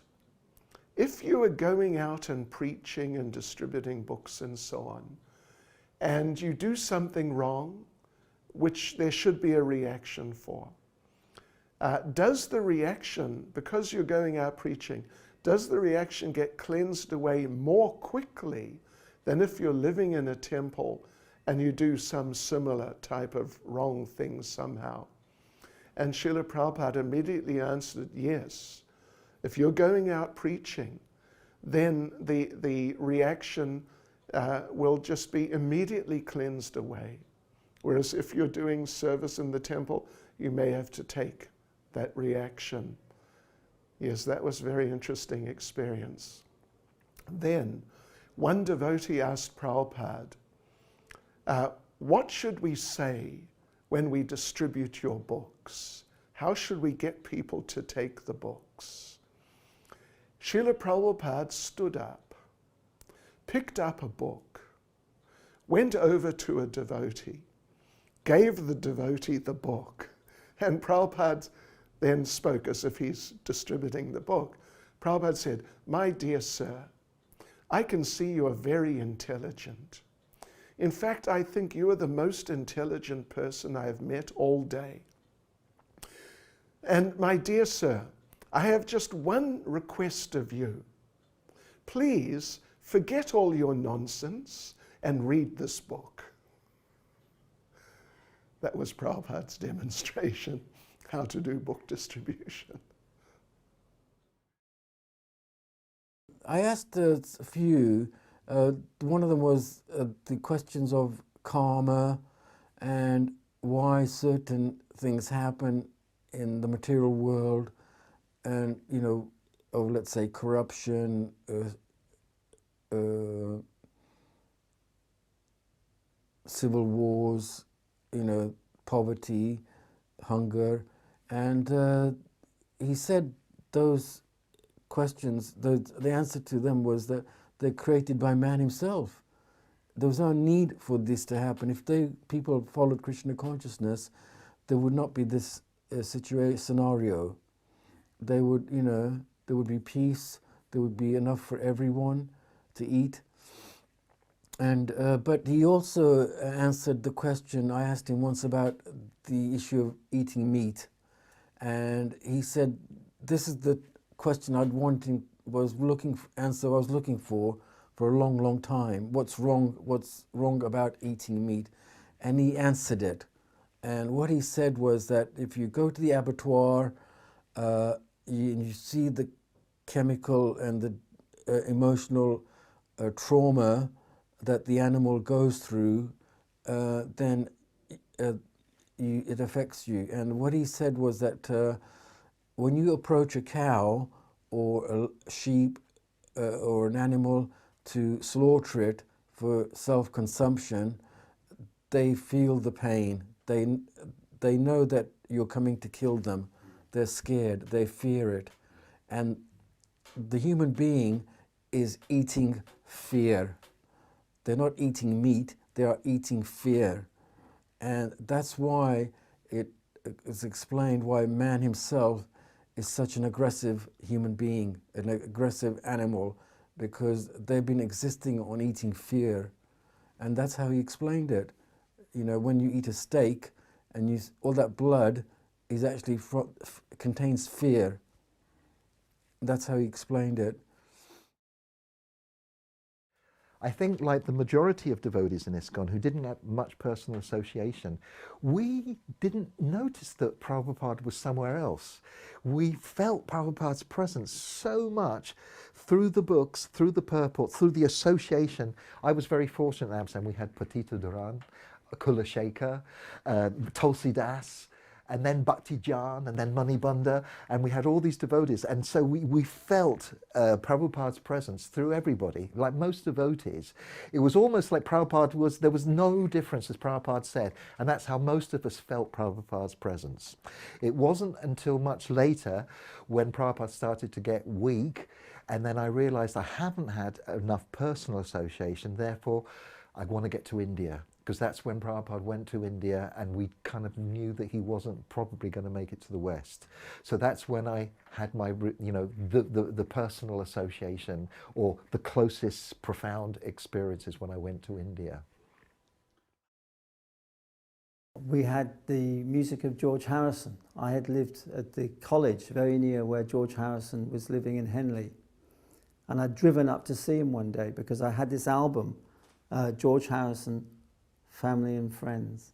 if you were going out and preaching and distributing books and so on, and you do something wrong, which there should be a reaction for, does the reaction, because you're going out preaching, does the reaction get cleansed away more quickly than if you're living in a temple and you do some similar type of wrong thing somehow? And Srila Prabhupada immediately answered, yes. If you're going out preaching, then the reaction will just be immediately cleansed away. Whereas if you're doing service in the temple, you may have to take that reaction. Yes, that was a very interesting experience. Then, one devotee asked Prabhupada, what should we say when we distribute your books? How should we get people to take the books? Srila Prabhupada stood up, picked up a book, went over to a devotee, gave the devotee the book, and Prabhupada then spoke as if he's distributing the book. Prabhupada said, "My dear sir, I can see you are very intelligent. In fact, I think you are the most intelligent person I have met all day. And my dear sir, I have just one request of you. Please forget all your nonsense and read this book." That was Prabhupada's demonstration, how to do book distribution. I asked a few. One of them was the questions of karma and why certain things happen in the material world, and let's say corruption, civil wars, poverty, hunger, and he said those questions, the answer to them was that they're created by man himself. There was no need for this to happen. If people followed Krishna consciousness, there would not be this scenario. There would be peace. There would be enough for everyone to eat. And but he also answered the question I asked him once about the issue of eating meat, and he said, "This is the question I was looking for a long, long time. What's wrong about eating meat?" And he answered it. And what he said was that if you go to the abattoir, you see the chemical and the emotional trauma that the animal goes through, then it affects you. And what he said was that when you approach a cow or a sheep or an animal to slaughter it for self-consumption, they feel the pain. They know that you're coming to kill them. They're scared. They fear it. And the human being is eating fear. They're not eating meat. They are eating fear. And that's why it is explained why man himself is such an aggressive human being, an aggressive animal, because they've been existing on eating fear. And that's how he explained it. When you eat a steak and all that blood is actually contains fear. That's how he explained it. I think, like the majority of devotees in ISKCON who didn't have much personal association, we didn't notice that Prabhupada was somewhere else. We felt Prabhupada's presence so much through the books, through the purport, through the association. I was very fortunate in Amsterdam. We had Patita Duran, Kulashekar, Tulsi Das, and then Bhakti Jan, and then Manibanda, and we had all these devotees. And so we felt Prabhupada's presence through everybody, like most devotees. It was almost like there was no difference, as Prabhupada said, and that's how most of us felt Prabhupada's presence. It wasn't until much later when Prabhupada started to get weak, and then I realized I haven't had enough personal association, therefore I want to get to India. Because that's when Prabhupada went to India, and we kind of knew that he wasn't probably going to make it to the West. So that's when I had my, the personal association, or the closest profound experiences when I went to India. We had the music of George Harrison. I had lived at the college very near where George Harrison was living in Henley. And I'd driven up to see him one day because I had this album, George Harrison, Family and Friends,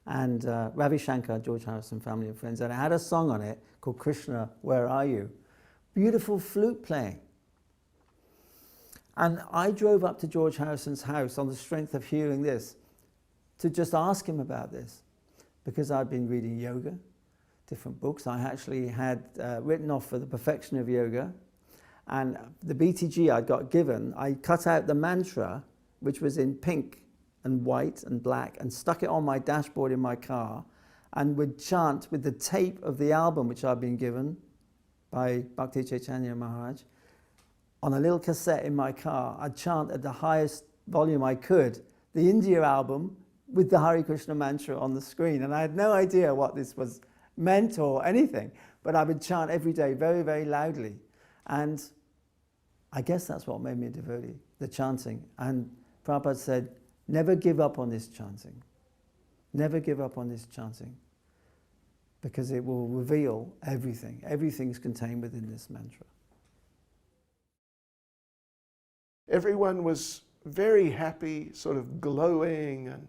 and Ravi Shankar, George Harrison, Family and Friends, and it had a song on it called Krishna, Where Are You? Beautiful flute playing. And I drove up to George Harrison's house on the strength of hearing this to just ask him about this, because I'd been reading yoga, different books. I actually had written off for the perfection of yoga, and the BTG I got given, I cut out the mantra, which was in pink and white and black, and stuck it on my dashboard in my car, and would chant with the tape of the album which I'd been given by Bhakti Caitanya Maharaj on a little cassette in my car. I'd chant at the highest volume I could the India album with the Hare Krishna mantra on the screen, and I had no idea what this was meant or anything, but I would chant every day very, very loudly. And I guess that's what made me a devotee, the chanting. And Prabhupada said, never give up on this chanting. Never give up on this chanting, because it will reveal everything. Everything's contained within this mantra. Everyone was very happy, sort of glowing, and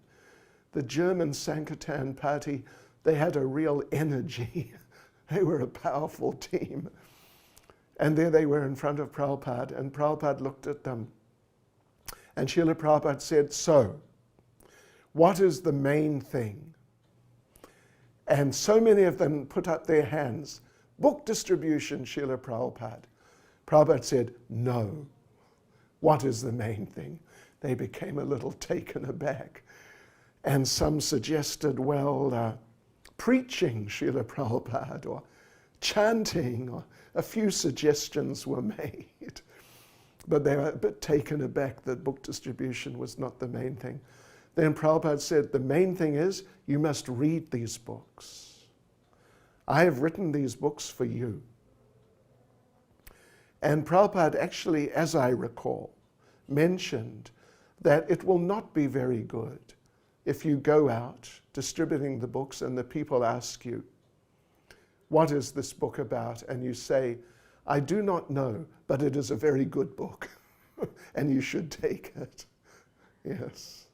the German Sankirtan party, they had a real energy. They were a powerful team. And there they were in front of Prabhupada, and Prabhupada looked at them. And Srila Prabhupada said, so, what is the main thing? And so many of them put up their hands. Book distribution, Srila Prabhupada. Prabhupada said, no. What is the main thing? They became a little taken aback. And some suggested, well, preaching, Srila Prabhupada, or chanting, or a few suggestions were made. But they were a bit taken aback that book distribution was not the main thing. Then Prabhupada said, the main thing is you must read these books. I have written these books for you. And Prabhupada actually, as I recall, mentioned that it will not be very good if you go out distributing the books and the people ask you, what is this book about? And you say, I do not know, but it is a very good book, and you should take it. Yes.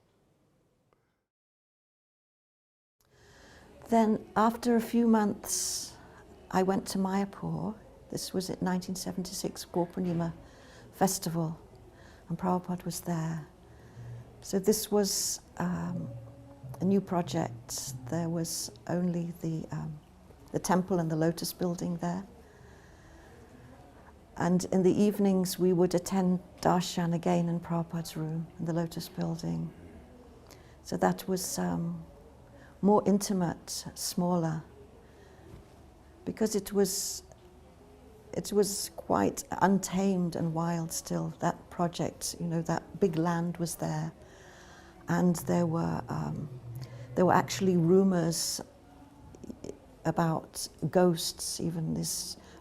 Then after a few months, I went to Mayapur. This was at 1976 Gaur-Purnima festival, and Prabhupada was there. So this was a new project. There was only the temple and the lotus building there. And in the evenings we would attend darshan again in Prabhupada's room in the lotus building. So that was more intimate, smaller, because it was quite untamed and wild still. That project, you know, that big land was there, and there were actually rumors about ghosts, even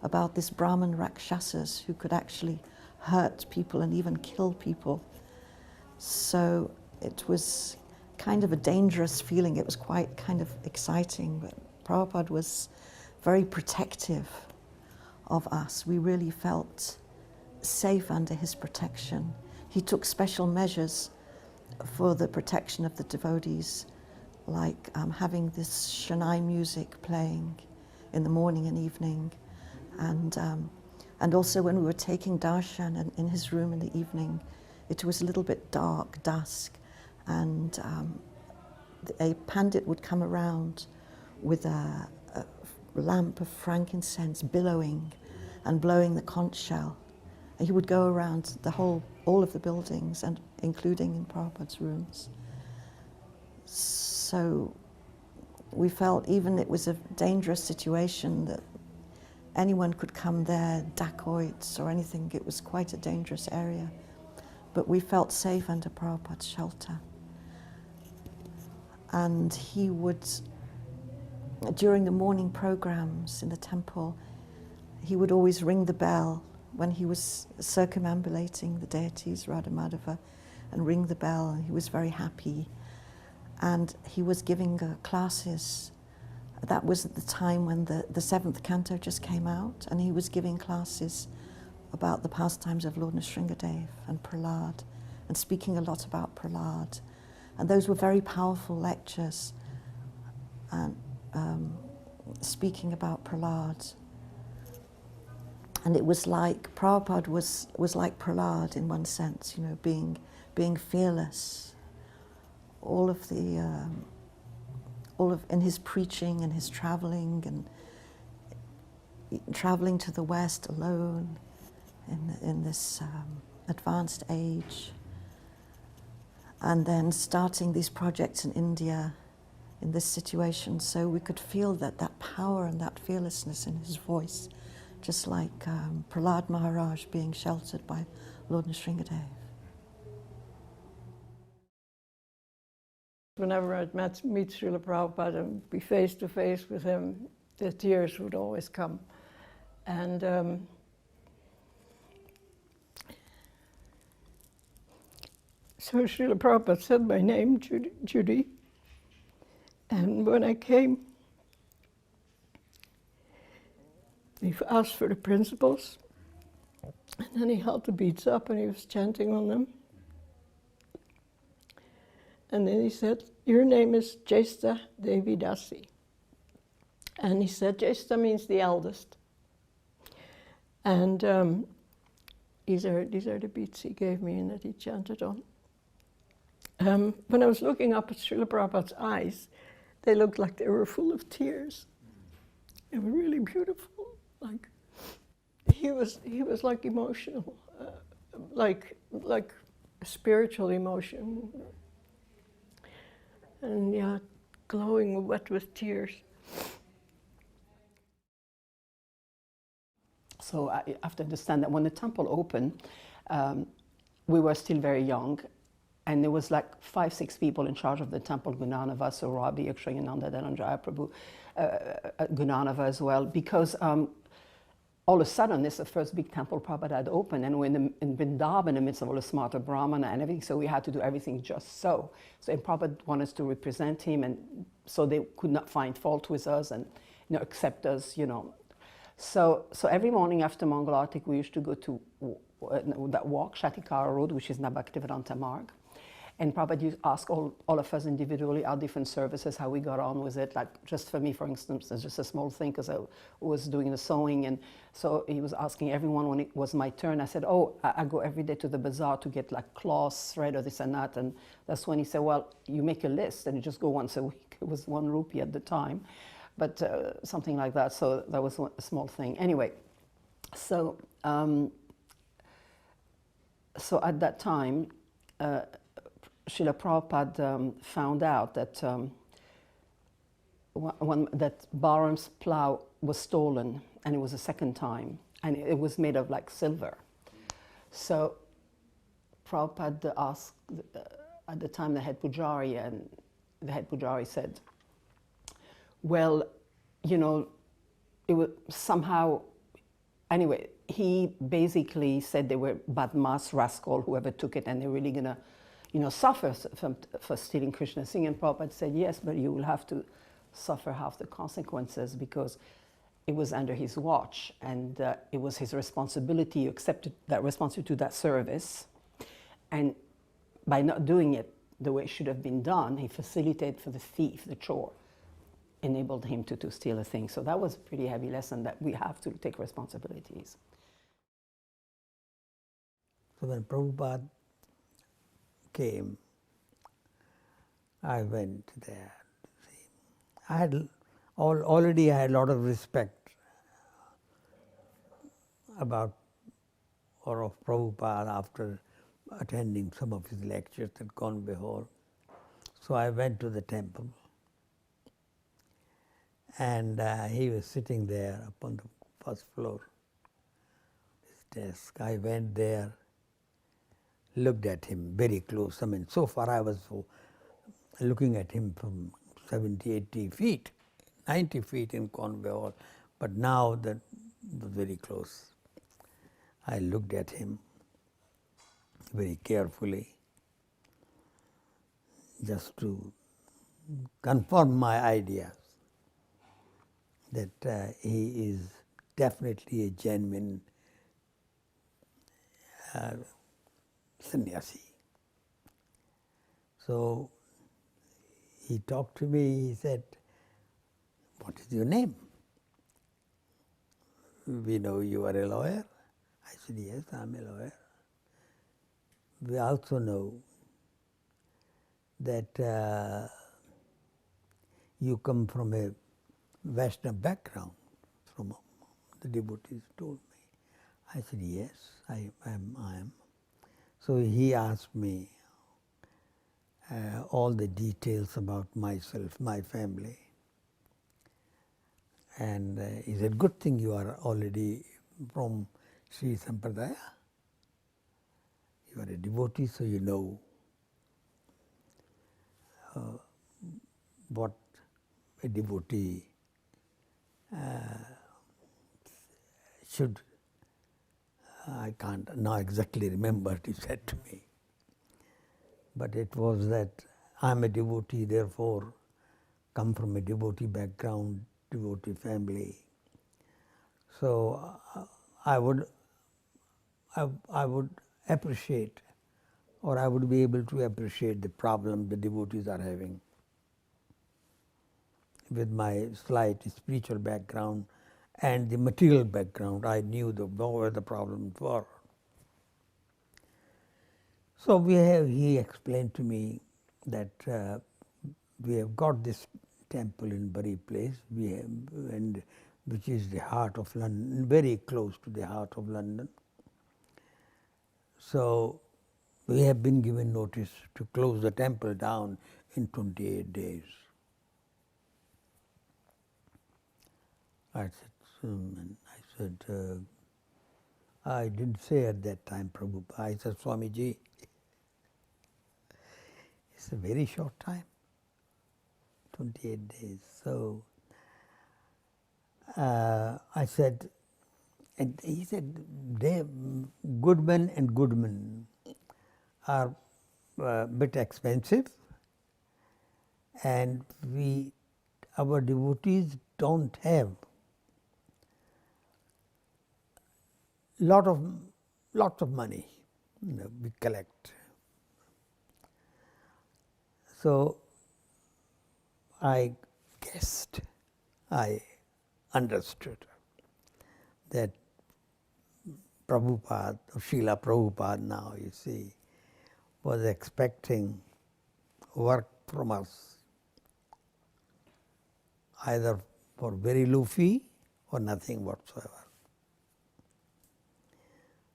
about this Brahman Rakshasas who could actually hurt people and even kill people. So it was kind of a dangerous feeling. It was quite kind of exciting, but Prabhupada was very protective of us. We really felt safe under his protection. He took special measures for the protection of the devotees, like having this Shania music playing in the morning and evening, and also when we were taking darshan in his room in the evening, it was a little bit dark, dusk, and a pandit would come around with a lamp of frankincense billowing and blowing the conch shell. And he would go around all of the buildings, and including in Prabhupada's rooms. So we felt even it was a dangerous situation, that anyone could come there, dacoits or anything. It was quite a dangerous area. But we felt safe under Prabhupada's shelter. And he would, during the morning programs in the temple, he would always ring the bell when he was circumambulating the deities, Radha Madhava, and ring the bell, and he was very happy. And he was giving classes. That was at the time when the seventh canto just came out, and he was giving classes about the pastimes of Lord Nrsingadev and Prahlad, and speaking a lot about Prahlad. And those were very powerful lectures, and speaking about Prahlad. And it was like, Prabhupada was like Prahlad in one sense, you know, being fearless. In his preaching and his traveling, and traveling to the West alone in this advanced age, and then starting these projects in India in this situation. So we could feel that power and that fearlessness in his voice, just like Prahlad Maharaj being sheltered by Lord Nrsingadev. Whenever I'd meet Srila Prabhupada and be face to face with him, the tears would always come. And so Srila Prabhupada said my name, Judy. And when I came, he asked for the principles. And then he held the beads up and he was chanting on them. And then he said, your name is Jyestha Devi Dasi. And he said, Jyestha means the eldest. And these are the beads he gave me and that he chanted on. When I was looking up at Srila Prabhupada's eyes, they looked like they were full of tears. They were really beautiful. Like he was like emotional, like a spiritual emotion, and yeah, glowing wet with tears. So I have to understand that when the temple opened, we were still very young, and there was like 5-6 people in charge of the temple, Gunanava, Surabi, Akshayananda, Dhananjaya Prabhu, Gunanava as well, because all of a sudden, this is the first big temple Prabhupada had opened, and we're in Vrindavan, in the midst of all the smarter Brahmana and everything, so we had to do everything just so. So and Prabhupada wanted us to represent him, and so they could not find fault with us and accept us, So every morning after Mangalartik, we used to go to that walk, Shatikara Road, which is now Bhaktivedanta Marg. And Prabhupada used to ask all of us individually our different services, how we got on with it. Like just for me, for instance, it's just a small thing because I was doing the sewing. And so he was asking everyone when it was my turn. I said, I go every day to the bazaar to get like cloth, thread, or this and that. And that's when he said, well, you make a list and you just go once a week. It was 1 rupee at the time, but something like that. So that was a small thing. Anyway, so at that time, Srila Prabhupada found out that that Balaram's plow was stolen, and it was the second time, and it was made of like silver. So Prabhupada asked at the time the head pujari, and the head pujari said, well, it was somehow, anyway, he basically said they were badmas, rascal, whoever took it, and they're really gonna suffer for stealing Krishna's thing. And Prabhupada said, yes, but you will have to suffer half the consequences because it was under his watch, and it was his responsibility. He accepted that responsibility to that service, and by not doing it the way it should have been done, he facilitated for the thief, the chore, enabled him to steal a thing. So that was a pretty heavy lesson, that we have to take responsibilities. So when Prabhupada came, I went there to see him. I had already a lot of respect about or of Prabhupada after attending some of his lectures that gone before. So I went to the temple, and he was sitting there upon the first floor, his desk. I went there, looked at him very close. I mean, so far I was looking at him from 70, 80 feet, 90 feet in Conway Hall, but now that was very close. I looked at him very carefully, just to confirm my ideas that he is definitely a genuine sannyasi. So he talked to me, he said, what is your name? We know you are a lawyer. I said, yes, I'm a lawyer. We also know that you come from a Vaishnava background, from the devotees told me. I said, yes, I am. So he asked me all the details about myself, my family. And he said, good thing you are already from Sri Sampradaya. You are a devotee, so you know what a devotee should, I can't now exactly remember what he said to me, but it was that I'm a devotee, therefore come from a devotee background, devotee family. So I would appreciate, or I would be able to appreciate the problem the devotees are having. With my slight spiritual background and the material background, I knew where the problems were. So he explained to me that we have got this temple in Bury Place, which is the heart of London, very close to the heart of London. So we have been given notice to close the temple down in 28 days. I said, I didn't say at that time, Prabhupada. I said, Swamiji, it's a very short time, 28 days. So I said, and he said, Goodman and Goodman are a bit expensive, and our devotees don't have lots of money, we collect. So I guessed, I understood that Prabhupada, or Srila Prabhupada now, you see, was expecting work from us, either for very low fee or nothing whatsoever.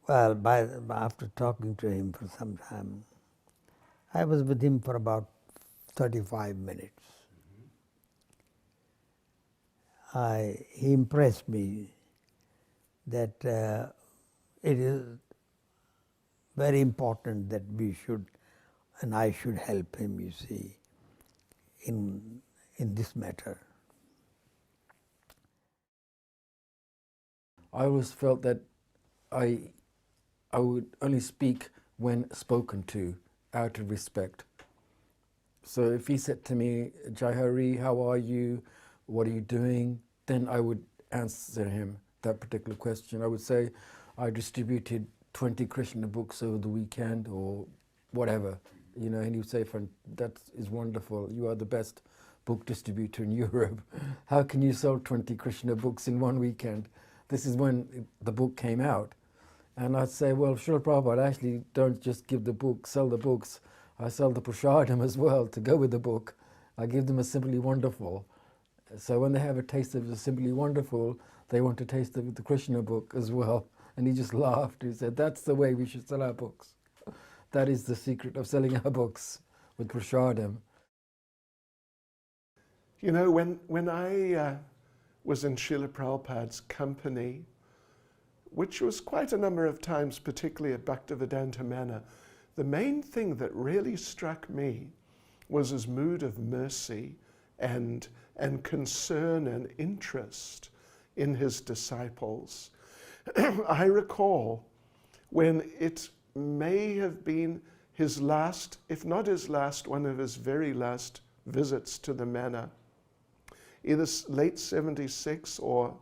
Well, after talking to him for some time, I was with him for about 35 minutes. He impressed me that it is very important that we should, and I should help him, you see, in this matter. I always felt that I would only speak when spoken to, out of respect. So if he said to me, Jai Hari, how are you? What are you doing? Then I would answer him that particular question. I would say, I distributed 20 Krishna books over the weekend, or whatever, and he would say, that is wonderful. You are the best book distributor in Europe. How can you sell 20 Krishna books in one weekend? This is when the book came out. And I'd say, well, Srila Prabhupada, I actually don't just give the book, sell the books. I sell the prasadam as well to go with the book. I give them a Simply Wonderful. So when they have a taste of the Simply Wonderful, they want to taste of the Krishna book as well. And he just laughed. He said, that's the way we should sell our books. That is the secret of selling our books, with prasadam. You know, when I was in Srila Prabhupada's company, which was quite a number of times, particularly at Bhaktivedanta Manor, the main thing that really struck me was his mood of mercy and concern and interest in his disciples. I recall when it may have been his last, if not his last, one of his very last visits to the manor, either late 76 or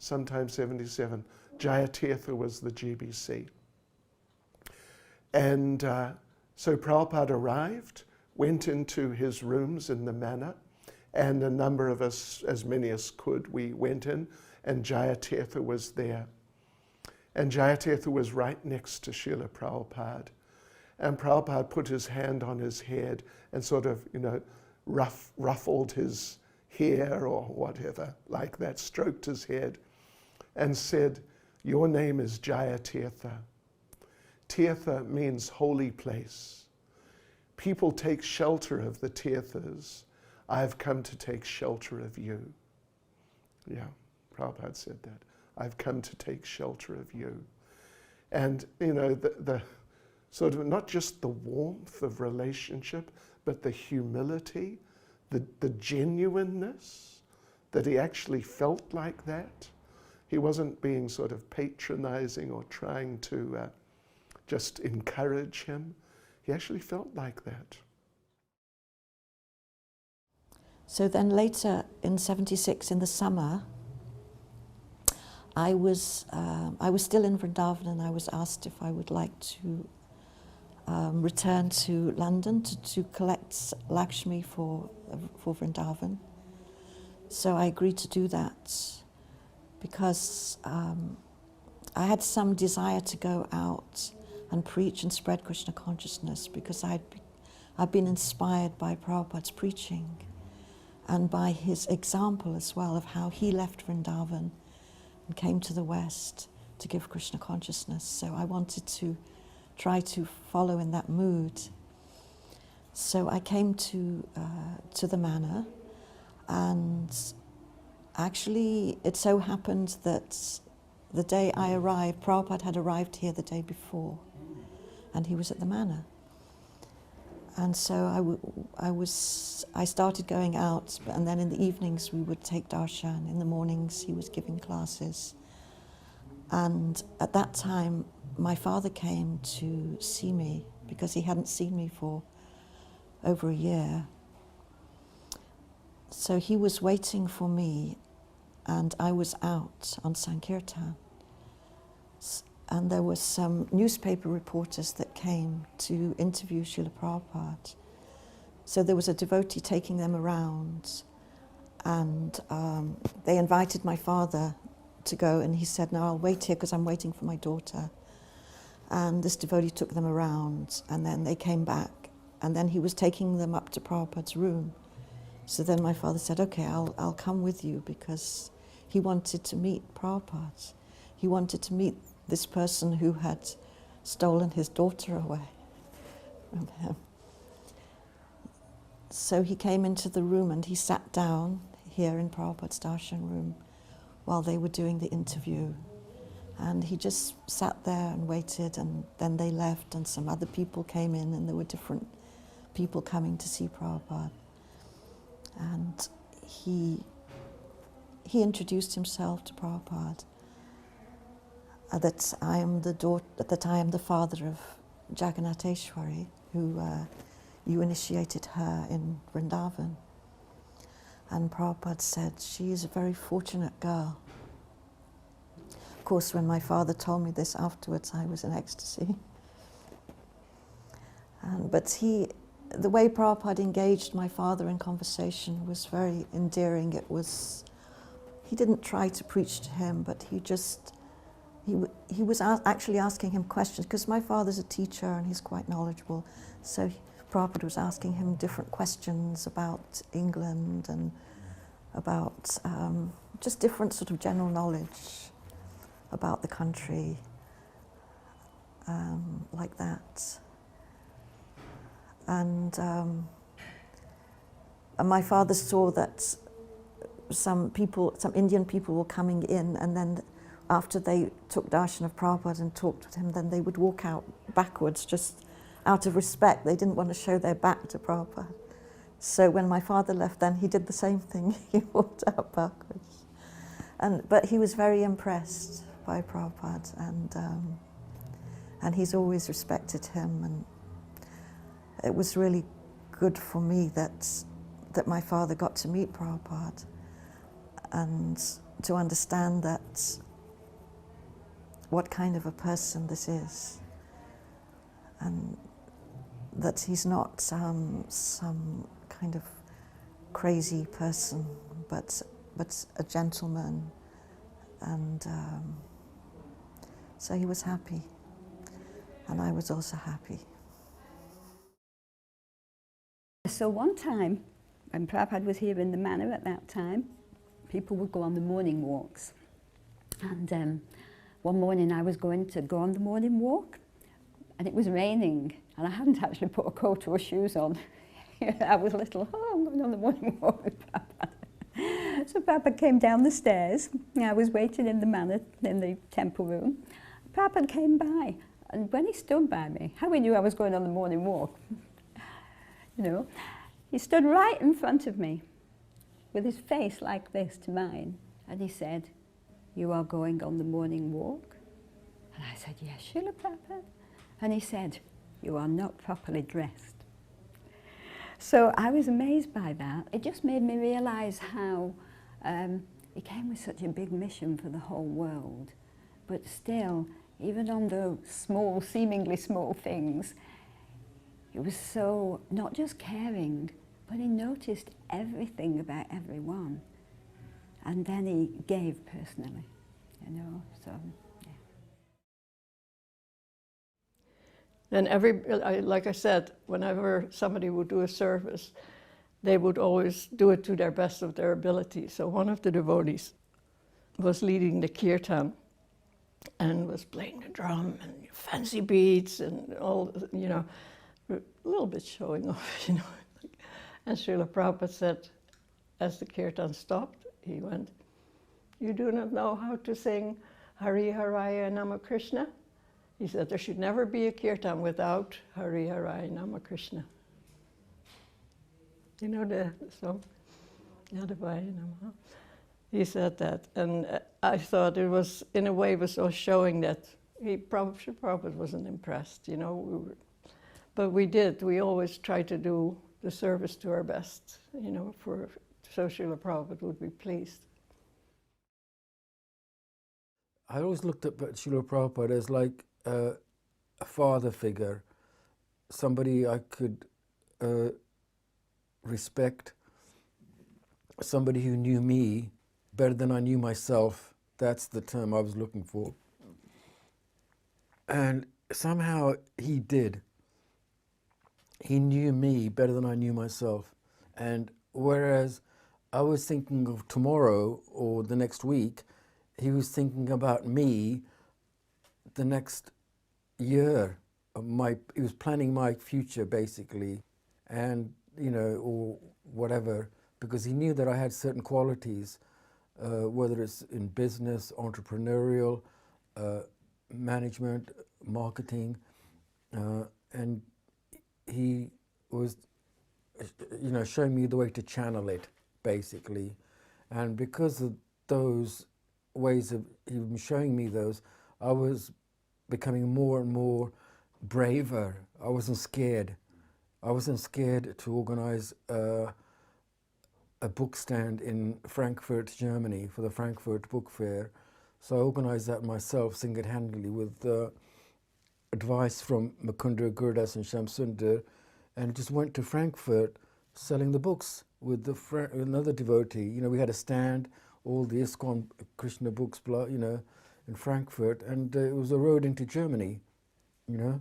sometime 77. Jayatirtha was the GBC. And so Prabhupada arrived, went into his rooms in the manor, and a number of us, as many as could, we went in, and Jayatirtha was there. And Jayatirtha was right next to Srila Prabhupada. And Prabhupada put his hand on his head and sort of, ruffled his hair or whatever, like that, stroked his head, and said, your name is Jayatirtha. Tirtha means holy place. People take shelter of the Tirthas. I've come to take shelter of you. Yeah, Prabhupada said that. I've come to take shelter of you. And, the sort of, not just the warmth of relationship, but the humility, the genuineness, that he actually felt like that. He wasn't being sort of patronizing or trying to just encourage him. He actually felt like that. So then later in '76 in the summer, I was still in Vrindavan, and I was asked if I would like to return to London to collect Lakshmi for Vrindavan. So I agreed to do that because I had some desire to go out and preach and spread Krishna consciousness, because I'd been inspired by Prabhupada's preaching and by his example as well of how he left Vrindavan and came to the West to give Krishna consciousness. So I wanted to try to follow in that mood. So I came to the Manor, and actually it so happened that the day I arrived, Prabhupada had arrived here the day before, and he was at the Manor. And so I started going out, and then in the evenings we would take darshan. In the mornings he was giving classes. And at that time my father came to see me because he hadn't seen me for over a year. So he was waiting for me, and I was out on Sankirtan. And there were some newspaper reporters that came to interview Srila Prabhupada. So there was a devotee taking them around, and they invited my father to go, and he said, "No, I'll wait here because I'm waiting for my daughter." And this devotee took them around, and then they came back, and then he was taking them up to Prabhupada's room. So then my father said, "Okay, I'll come with you," because he wanted to meet Prabhupada. He wanted to meet this person who had stolen his daughter away from him. So he came into the room and he sat down here in Prabhupada's darshan room while they were doing the interview. And he just sat there and waited, and then they left, and some other people came in, and there were different people coming to see Prabhupada. And he introduced himself to Prabhupada, that I am the father of Jagannathesvari, who you initiated her in Vrindavan. And Prabhupada said, "She is a very fortunate girl." Of course, when my father told me this afterwards, I was in ecstasy. But the way Prabhupada engaged my father in conversation was very endearing. He didn't try to preach to him, but he was actually asking him questions, because my father's a teacher and he's quite knowledgeable. So Prabhupada was asking him different questions about England and about just different sort of general knowledge about the country, like that. And my father saw that some Indian people were coming in, and then after they took darshan of Prabhupada and talked with him, then they would walk out backwards just out of respect. They didn't want to show their back to Prabhupada. So when my father left, then he did the same thing. He walked out backwards. But he was very impressed by Prabhupada, and he's always respected him. And it was really good for me that my father got to meet Prabhupada and to understand that what kind of a person this is, and that he's not some kind of crazy person, but a gentleman. And so he was happy, and I was also happy. So one time, when Prabhupada was here in the Manor at that time, people would go on the morning walks. And one morning I was going to go on the morning walk, and it was raining, and I hadn't actually put a coat or shoes on. I was little, I'm going on the morning walk with Prabhupada. So Prabhupada came down the stairs, and I was waiting in the Manor, in the temple room. Prabhupada came by, and when he stood by me, how he knew I was going on the morning walk, he stood right in front of me with his face like this to mine, and he said, you are going on the morning walk? And I said, yes, Srila Prabhupada. And he said, you are not properly dressed. So I was amazed by that. It just made me realize how he came with such a big mission for the whole world. But still, even on the small, seemingly small things, he was so not just caring, but he noticed everything about everyone. And then he gave personally, you know, so, yeah. And like I said, whenever somebody would do a service, they would always do it to their best of their ability. So one of the devotees was leading the kirtan and was playing the drum and fancy beats and all, you know, a little bit showing off, you know. And Srila Prabhupada said, as the kirtan stopped, he went, you do not know how to sing Hari Haraya Nama Krishna? He said, there should never be a kirtan without Hari Haraya Nama Krishna. You know the song? Yadavaya Namaha. He said that, and I thought it was, in a way, was so showing that Prabhupada wasn't impressed, you know. But we always try to do the service to our best, you know, so Srila Prabhupada would be pleased. I always looked at Srila Prabhupada as like a father figure, somebody I could respect, somebody who knew me better than I knew myself. That's the term I was looking for. And somehow he did. He knew me better than I knew myself. And whereas I was thinking of tomorrow or the next week, he was thinking about me the next year. He was planning my future, basically, and, you know, or whatever, because he knew that I had certain qualities, whether it's in business, entrepreneurial, management, marketing, and he was, you know, showing me the way to channel it, basically. And because of those ways of him showing me those, I was becoming more and more braver. I wasn't scared. I wasn't scared to organize a book stand in Frankfurt, Germany, for the Frankfurt Book Fair. So I organized that myself single-handedly with advice from Mukunda Gurdas and Shamsundar, and just went to Frankfurt selling the books with another devotee. You know, we had a stand, all the ISKCON Krishna books, you know, in Frankfurt, and it was a road into Germany, you know.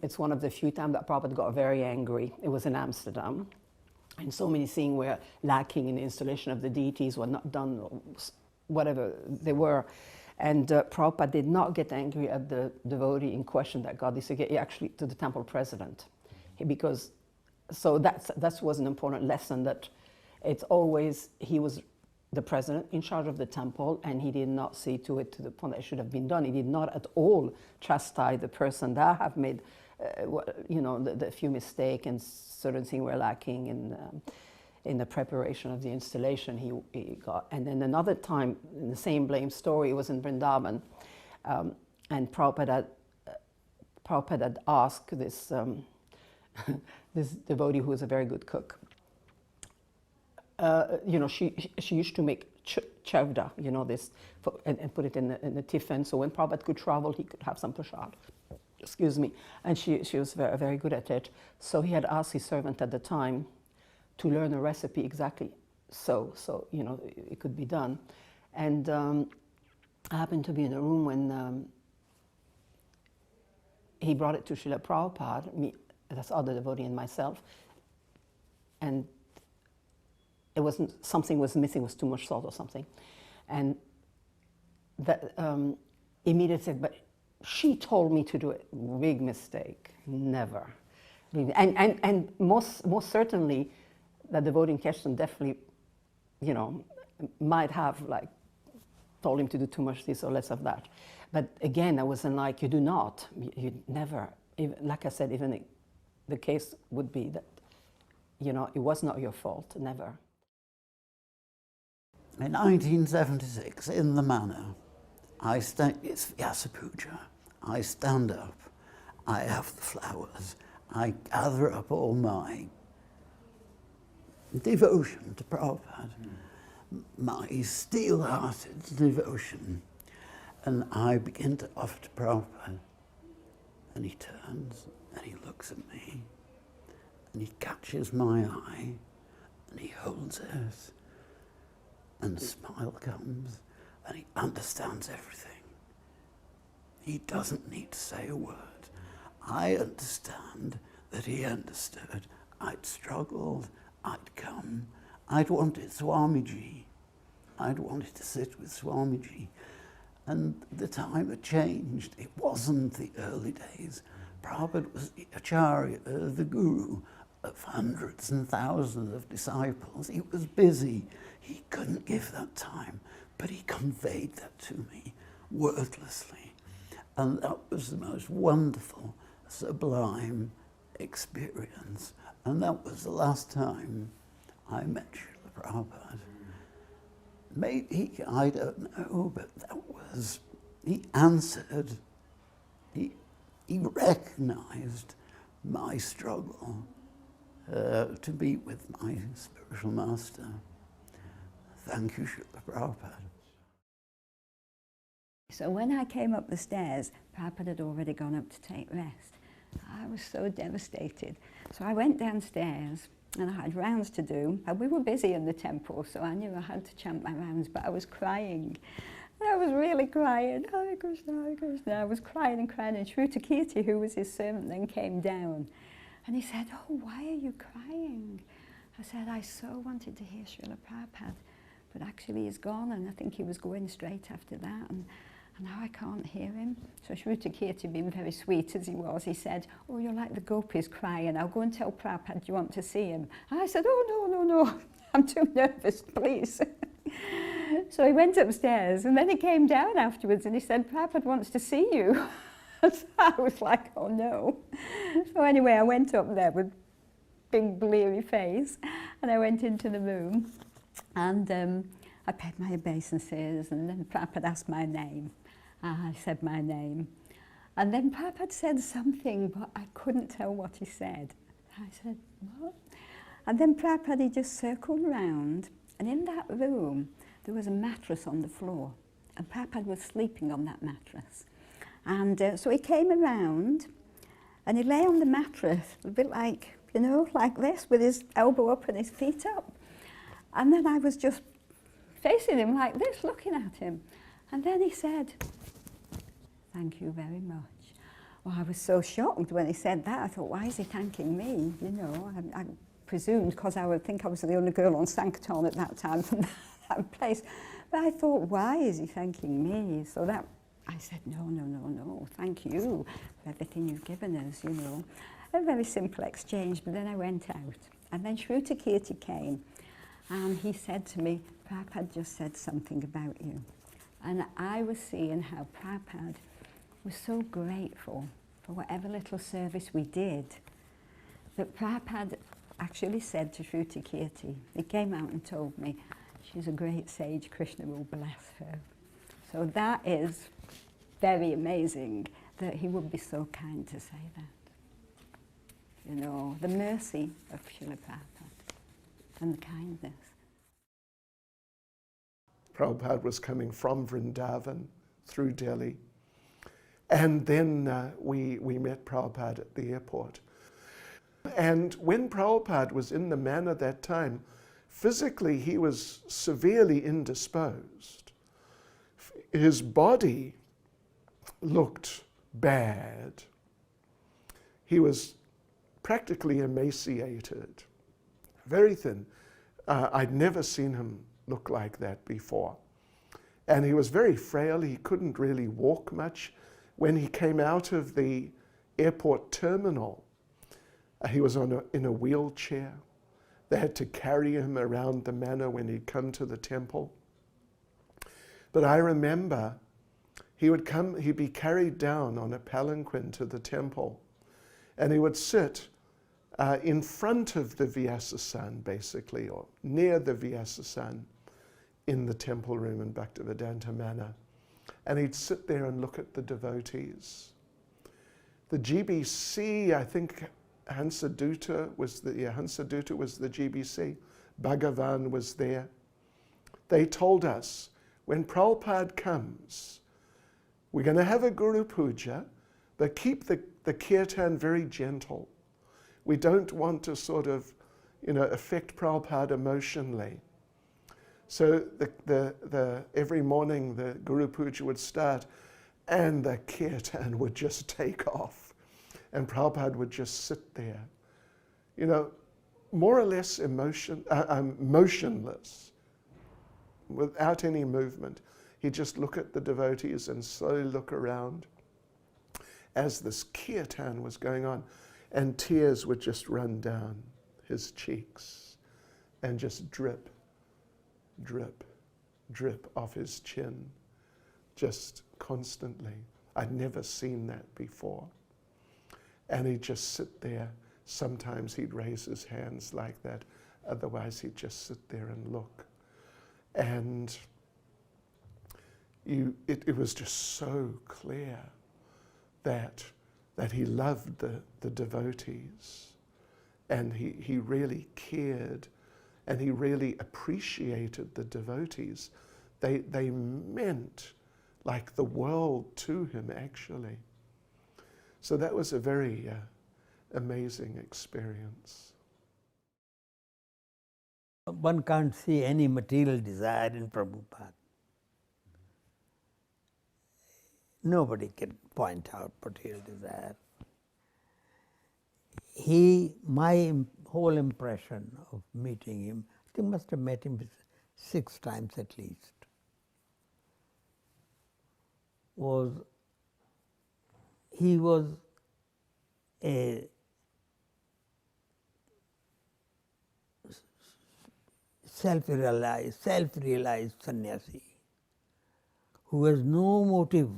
It's one of the few times that Prabhupada got very angry. It was in Amsterdam. And so many things were lacking in the installation of the deities, were not done, whatever they were. And Prabhupada did not get angry at the devotee in question that got this, actually to the temple president. So that was an important lesson, that it's always, he was the president in charge of the temple, and he did not see to it to the point that it should have been done. He did not at all chastise the person that have made, you know, the few mistakes and certain things were lacking in the preparation of the installation he got. And then another time, in the same blame story, it was in Vrindavan, and Prabhupada had asked this, this devotee who was a very good cook, you know, she used to make chavda, you know, this, and put it in the tiffin, so when Prabhupada could travel, he could have some prasad. Excuse me. And she was very, very good at it. So he had asked his servant at the time to learn a recipe exactly so you know, it could be done. And I happened to be in a room when he brought it to Srila Prabhupada, me, that's other devotee, and myself, and it wasn't, something was missing, was too much salt or something. And that immediately said, but she told me to do it. Big mistake, never. And most certainly, the devotee in question definitely, you know, might have like told him to do too much this or less of that. But again, I wasn't like, you do not, you never. Even, like I said, even the case would be that, you know, it was not your fault, never. In 1976, in the Manor, it's Vyasa Puja. I stand up, I have the flowers, I gather up all my devotion to Prabhupada, my steel-hearted devotion, and I begin to offer to Prabhupada. And he turns and he looks at me and he catches my eye and he holds it and a smile comes and he understands everything. He doesn't need to say a word. I understand that he understood. I'd struggled, I'd come, I'd wanted Swamiji. I'd wanted to sit with Swamiji. And the time had changed. It wasn't the early days. Prabhupada was the Acharya, the guru of hundreds and thousands of disciples. He was busy. He couldn't give that time, but he conveyed that to me wordlessly. And that was the most wonderful, sublime experience. And that was the last time I met Srila Prabhupada. Maybe, I don't know, but that was, he answered, he recognized my struggle to be with my spiritual master. Thank you, Srila Prabhupada. So when I came up the stairs, Prabhupada had already gone up to take rest. I was so devastated. So I went downstairs and I had rounds to do, and we were busy in the temple, so I knew I had to chant my rounds, but I was crying. I was really crying. Hare Krishna, Hare Krishna. I was crying, and Shruta Kirti, who was his servant, then came down. And he said, "Oh, why are you crying?" I said, "I so wanted to hear Srila Prabhupada, but actually he's gone, and I think he was going straight after that, and now I can't hear him." So Shruta Kirti, being very sweet as he was, he said, "Oh, you're like the gopis crying. I'll go and tell Prabhupada, do you want to see him?" And I said, "Oh, no, I'm too nervous, please." So he went upstairs, and then he came down afterwards and he said, "Prabhupada wants to see you." So I was like, oh no. So anyway, I went up there with big bleary face, and I went into the room, and I paid my obeisances, and then Prabhupada asked my name. I said my name. And then Prabhupada said something, but I couldn't tell what he said. I said, what? And then Prabhupada, he just circled round, and in that room, there was a mattress on the floor, and Prabhupada was sleeping on that mattress. And so he came around, and he lay on the mattress, a bit like, you know, like this, with his elbow up and his feet up. And then I was just facing him like this, looking at him. And then he said, "Thank you very much." Well, I was so shocked when he said that. I thought, why is he thanking me? You know, I presumed because I would think I was the only girl on Sankton at that time from that place. But I thought, why is he thanking me? So that, I said, no, thank you for everything you've given us, you know. A very simple exchange, but then I went out. And then Shruta Kirti came, and he said to me, "Prabhupada just said something about you." And I was seeing how Prabhupada was so grateful for whatever little service we did, that Prabhupada actually said to Shruta Kirti, he came out and told me, "She's a great sage, Krishna will bless her." So that is very amazing that he would be so kind to say that. You know, the mercy of Srila Prabhupada and the kindness. Prabhupada was coming from Vrindavan through Delhi. And then we met Prabhupada at the airport. And when Prabhupada was in the Manor that time, physically he was severely indisposed. His body looked bad. He was practically emaciated, very thin. I'd never seen him look like that before. And he was very frail. He couldn't really walk much. When he came out of the airport terminal, he was in a wheelchair. They had to carry him around the Manor when he'd come to the temple. But I remember he'd be carried down on a palanquin to the temple, and he would sit in front of the Vyasasan, basically, or near the Vyasasan, in the temple room in Bhaktivedanta Manor. And he'd sit there and look at the devotees. The GBC, I think Hansadutta was the GBC. Bhagavan was there. They told us, when Prabhupada comes, we're going to have a Guru Puja, but keep the kirtan very gentle. We don't want to sort of, affect Prabhupada emotionally. So every morning the Guru Puja would start and the kirtan would just take off and Prabhupada would just sit there, more or less motionless, without any movement. He'd just look at the devotees and slowly look around as this kirtan was going on, and tears would just run down his cheeks and just drip, drip, drip off his chin, just constantly. I'd never seen that before. And he'd just sit there. Sometimes he'd raise his hands like that, otherwise he'd just sit there and look. And it was just so clear that he loved the devotees, and he really cared, and he really appreciated the devotees. They meant like the world to him, actually. So that was a very amazing experience. One can't see any material desire in Prabhupada. Nobody can point out material desire. My whole impression of meeting him, I think must have met him 6 times at least, was he was a self-realized sannyasi who has no motive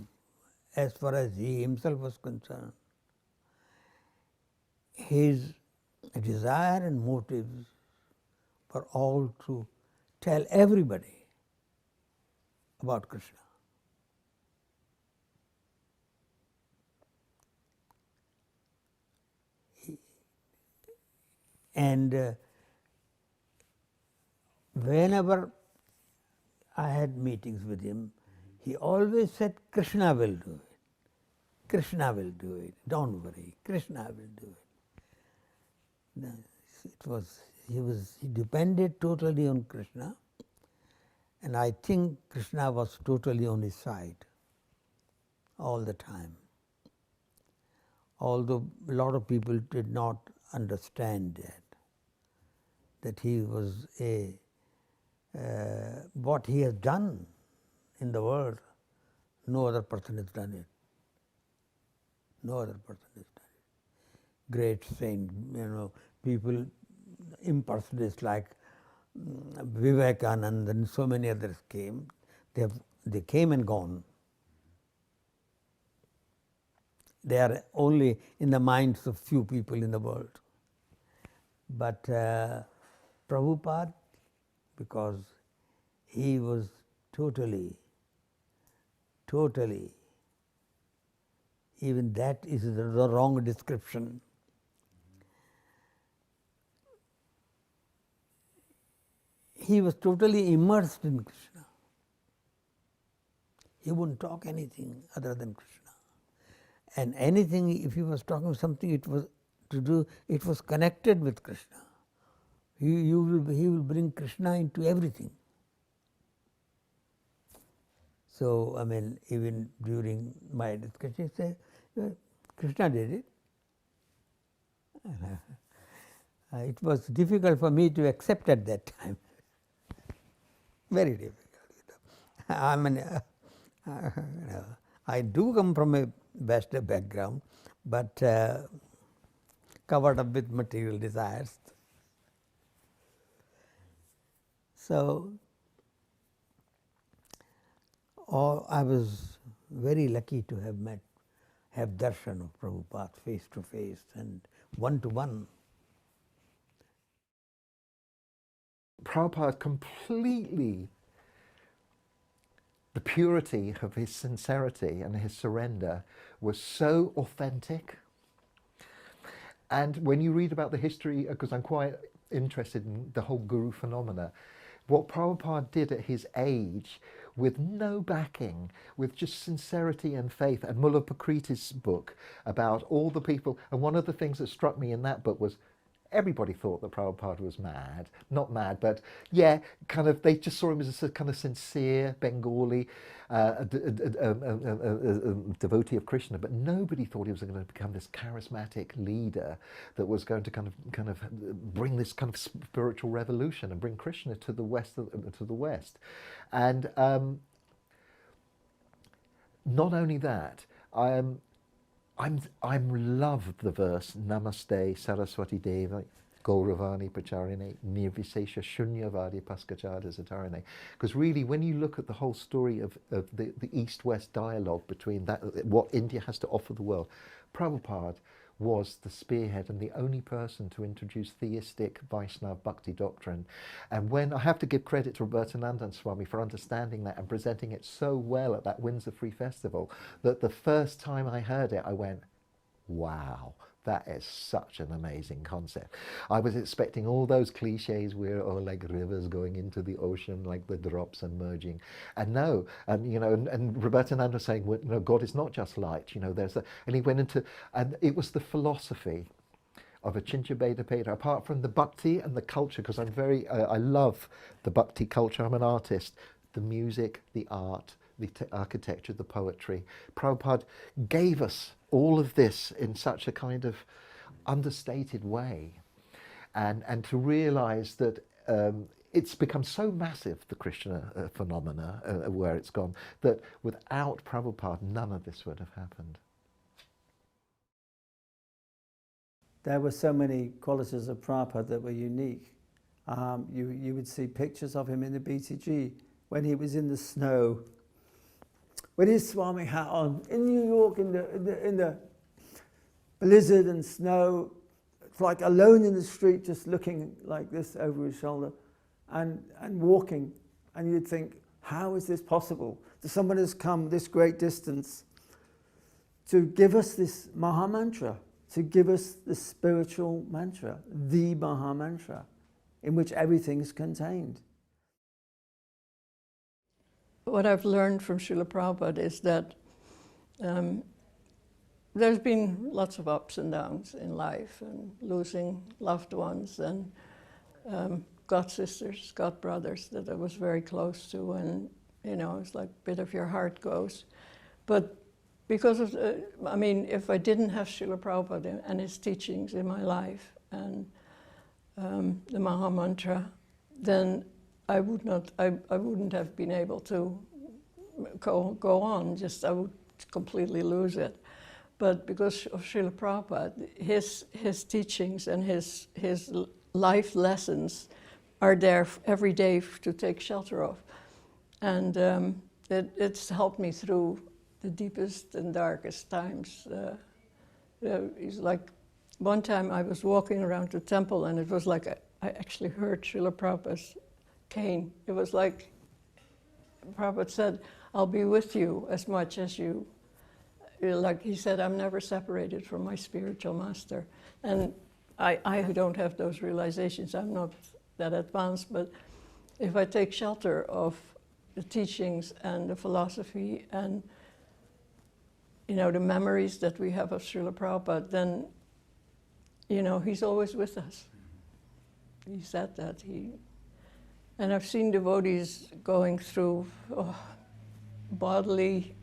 as far as he himself was concerned. His desire and motives were all to tell everybody about Krishna. And whenever I had meetings with him, he always said, Krishna will do it. Krishna will do it. Don't worry, Krishna will do it. He depended totally on Krishna, and I think Krishna was totally on his side all the time. Although a lot of people did not understand that he was what he has done in the world, no other person has done it. No other person has done it. Great saint, people, impersonalists like Vivekananda and so many others came. They came and gone. They are only in the minds of few people in the world. But Prabhupada, because he was totally, even that is the wrong description. He was totally immersed in Krishna. He wouldn't talk anything other than Krishna. And anything, if he was talking something, it was connected with Krishna. He will bring Krishna into everything. So, even during my discussion, he said, Krishna did it. It was difficult for me to accept at that time. Very difficult. I do come from a Western background, but covered up with material desires. So, I was very lucky to have darshan of Prabhupada face to face and one to one. Prabhupada completely the purity of his sincerity and his surrender was so authentic. And when you read about the history, because I'm quite interested in the whole guru phenomena, what Prabhupada did at his age, with no backing, with just sincerity and faith, and Mullah Pakriti's book about all the people, and one of the things that struck me in that book was everybody thought that Prabhupada was mad. Not mad, but yeah, kind of, they just saw him as a kind of sincere Bengali devotee of Krishna, but nobody thought he was going to become this charismatic leader that was going to kind of bring this kind of spiritual revolution and bring Krishna to the west. And not only that, I love the verse Namaste Saraswati Devi Gauravani Pacharine Nirvisesha Shunyavadi Paskachada Zatarine. Because really, when you look at the whole story of the East-West dialogue between that, what India has to offer the world, Prabhupada was the spearhead and the only person to introduce theistic Vaishnava Bhakti doctrine. And when I have to give credit to Robertananda Swami for understanding that and presenting it so well at that Windsor Free Festival, that the first time I heard it, I went, wow, that is such an amazing concept. I was expecting all those cliches where, oh, like rivers going into the ocean, like the drops and merging. And no, and you know, and Robertananda was saying, well, no, God is not just light, you know, there's a, and he went into, and it was the philosophy of Achintya Bheda Bheda, apart from the bhakti and the culture, because I'm very, I love the bhakti culture, I'm an artist, the music, the art, the architecture, the poetry. Prabhupada gave us all of this in such a kind of understated way. And to realize that it's become so massive, the Krishna phenomena, where it's gone, that without Prabhupada, none of this would have happened. There were so many qualities of Prabhupada that were unique. You would see pictures of him in the BTG when he was in the snow, with his Swami hat on, in New York in the blizzard and snow, like alone in the street, just looking like this over his shoulder and walking. And you'd think, how is this possible? That someone has come this great distance to give us this Maha Mantra, to give us the spiritual mantra, the Maha Mantra, in which everything is contained. What I've learned from Srila Prabhupada is that there's been lots of ups and downs in life, and losing loved ones, and god sisters, god brothers that I was very close to, and you know, it's like a bit of your heart goes. But because of, I mean, if I didn't have Srila Prabhupada and his teachings in my life and the Maha Mantra, then I wouldn't have been able to go on. Just I would completely lose it. But because of Srila Prabhupada, his teachings and his life lessons are there every day to take shelter of, and it's helped me through the deepest and darkest times. It's like one time I was walking around the temple, and it was like I actually heard Srila Prabhupada's cane. It was like Prabhupada said, I'll be with you as much as you, like he said, I'm never separated from my spiritual master. And I don't have those realizations. I'm not that advanced, but if I take shelter of the teachings and the philosophy and, you know, the memories that we have of Srila Prabhupada, then, you know, he's always with us. He said that. And I've seen devotees going through bodily,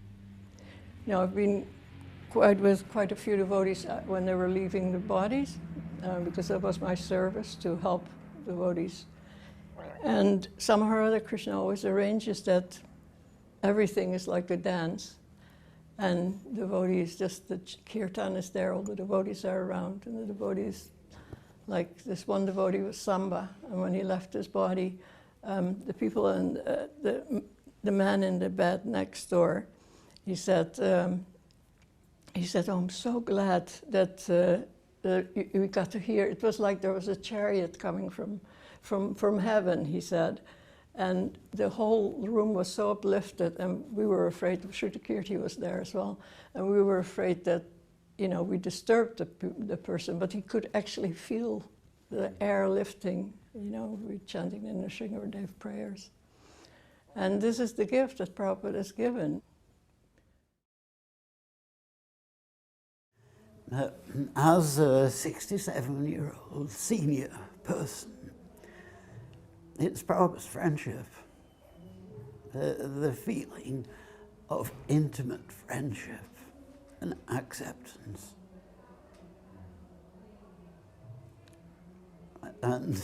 you know, I've been with quite a few devotees when they were leaving the bodies, because that was my service to help devotees. And somehow or other, Krishna always arranges that everything is like a dance. And devotees, just the kirtan is there, all the devotees are around, and the devotees, like this one devotee was Samba, and when he left his body, the people and the man in the bed next door, he said, oh, I'm so glad that we got to hear. It was like there was a chariot coming from heaven, he said. And the whole room was so uplifted, and we were afraid, Sri Kirti was there as well, and we were afraid that, you know, we disturbed the person, but he could actually feel the air lifting, you know, we chanting in the Sringadev prayers. And this is the gift that Prabhupada has given. As a 67-year-old senior person, it's Prabhupada's friendship, the feeling of intimate friendship and acceptance. And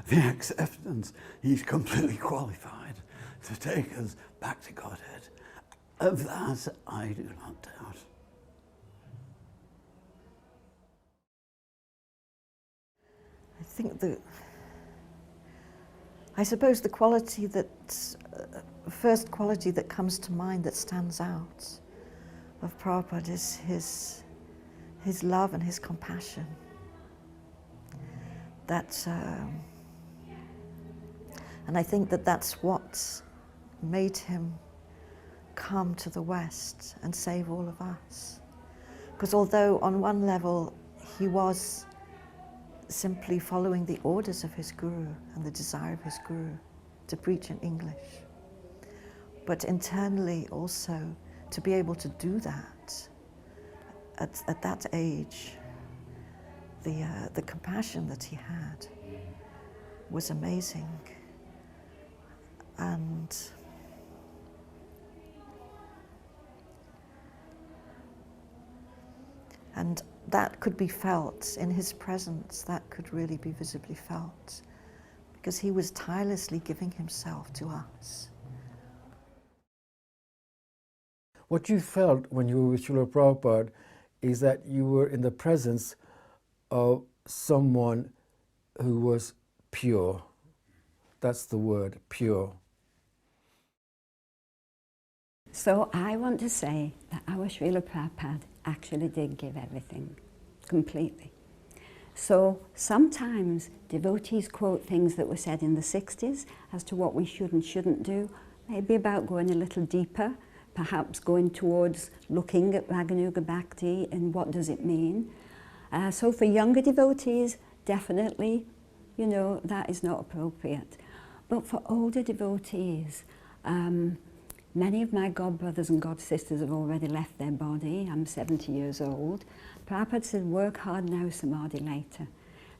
the acceptance, he's completely qualified to take us back to Godhead. Of that, I do not doubt. I suppose the quality that, first quality that comes to mind that stands out of Prabhupada is his love and his compassion. And I think that that's what made him come to the West and save all of us. Because although on one level he was simply following the orders of his guru and the desire of his guru to preach in English, but internally also to be able to do that at that age, the compassion that he had was amazing. And that could be felt in his presence, that could really be visibly felt, because he was tirelessly giving himself to us. What you felt when you were with Srila Prabhupada is that you were in the presence of someone who was pure. That's the word, pure. So I want to say that our Srila Prabhupada actually did give everything, completely. So sometimes devotees quote things that were said in the 60s as to what we should and shouldn't do, maybe about going a little deeper, perhaps going towards looking at Raganuga Bhakti and what does it mean. So for younger devotees, definitely, you know, that is not appropriate. But for older devotees, many of my godbrothers and godsisters have already left their body. I'm 70 years old. Prabhupada said, work hard now, samadhi later.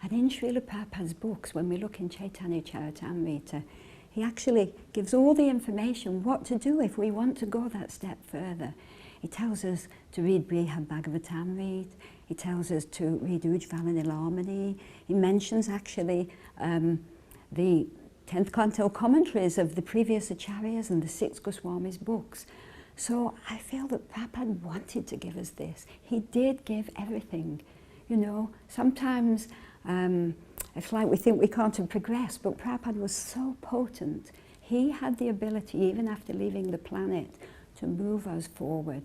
And in Srila Prabhupada's books, when we look in Caitanya Charitamrita, he actually gives all the information what to do if we want to go that step further. He tells us to read Brihad Bhagavatamrita. He tells us to read Ujjvala Nilamani. He mentions actually the 10th canto commentaries of the previous acharyas and the 6 Goswamis' books. So I feel that Prabhupada wanted to give us this. He did give everything. You know, sometimes it's like we think we can't progress, but Prabhupada was so potent. He had the ability, even after leaving the planet, to move us forward,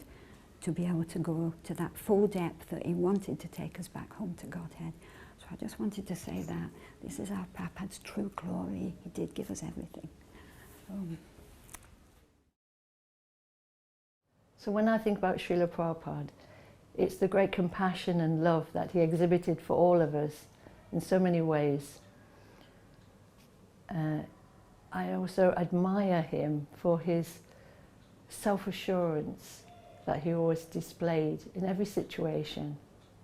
to be able to go to that full depth that he wanted to take us back home to Godhead. So I just wanted to say that this is our Prabhupada's true glory. He did give us everything. So when I think about Srila Prabhupada, it's the great compassion and love that he exhibited for all of us in so many ways. I also admire him for his self-assurance that he always displayed in every situation.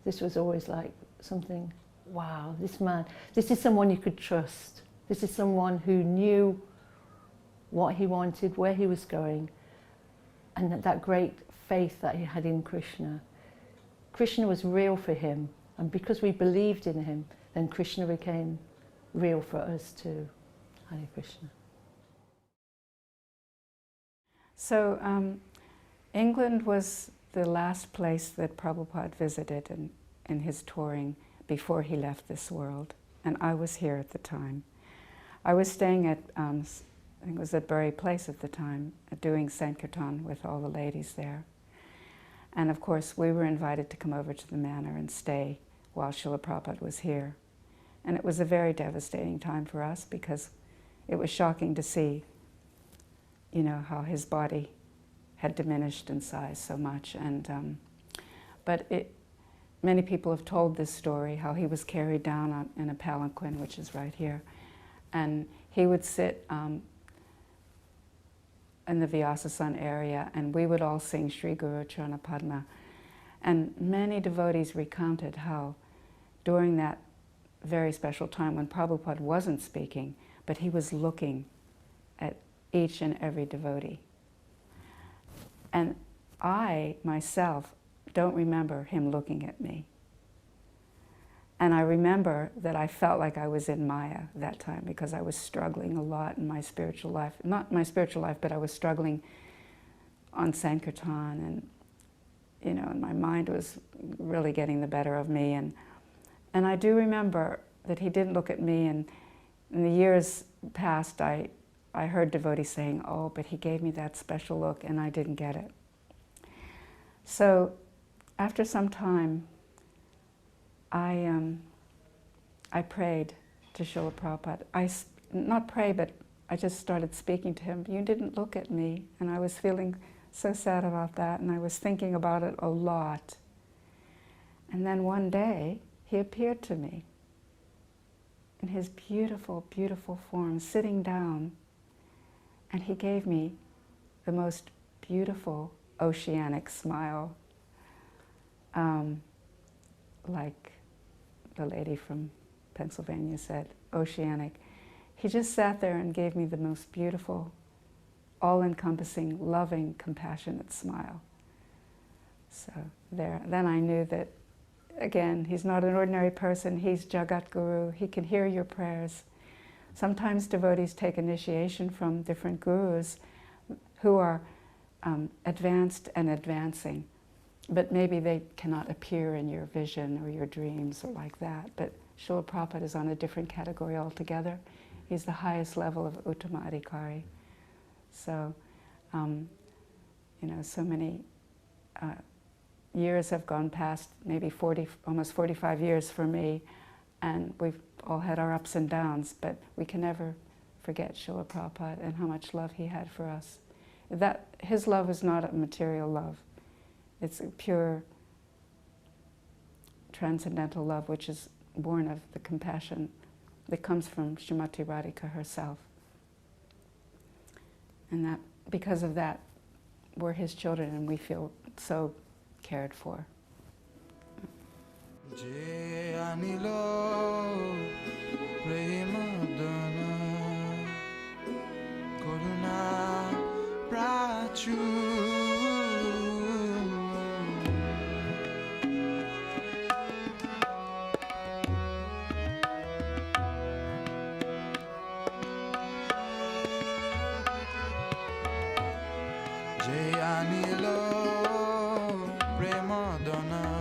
This was always like something, wow, this man, this is someone you could trust. This is someone who knew what he wanted, where he was going, and that great faith that he had in Krishna. Krishna was real for him, and because we believed in him, then Krishna became real for us too. Hare Krishna. So England was the last place that Prabhupada visited in his touring before he left this world, and I was here at the time. I was staying at, I think it was at Bury Place at the time, doing Sankirtan with all the ladies there. And of course, we were invited to come over to the Manor and stay while Srila Prabhupada was here. And it was a very devastating time for us because it was shocking to see, you know, how his body had diminished in size so much. And many people have told this story, how he was carried down in a palanquin, which is right here, and he would sit in the Vyasasan area, and we would all sing Sri Guru Charana Padma. And many devotees recounted how during that very special time when Prabhupada wasn't speaking, but he was looking at each and every devotee. And I, myself, don't remember him looking at me. And I remember that I felt like I was in Maya that time because I was struggling a lot in my spiritual life. Not my spiritual life, but I was struggling on Sankirtan, and you know, and my mind was really getting the better of me. And I do remember that he didn't look at me, and in the years past I heard devotees saying, oh, but he gave me that special look and I didn't get it. So after some time, I prayed to Srila Prabhupada. Not pray, but I just started speaking to him. You didn't look at me, and I was feeling so sad about that, and I was thinking about it a lot. And then one day, he appeared to me in his beautiful, beautiful form, sitting down, and he gave me the most beautiful oceanic smile, like the lady from Pennsylvania said, oceanic. He just sat there and gave me the most beautiful, all-encompassing, loving, compassionate smile. So then I knew that, again, he's not an ordinary person, he's Jagat Guru, he can hear your prayers. Sometimes devotees take initiation from different gurus who are advanced and advancing, but maybe they cannot appear in your vision or your dreams or like that. But Srila Prabhupada is on a different category altogether. He's the highest level of Uttama Adhikari. So, you know, so many years have gone past, maybe 40, almost 45 years for me, and we've all had our ups and downs, but we can never forget Srila Prabhupada and how much love he had for us. That his love is not a material love. It's a pure, transcendental love, which is born of the compassion that comes from Srimati Radhika herself. And that, because of that, we're his children and we feel so cared for. Jai Anilo Prema Dona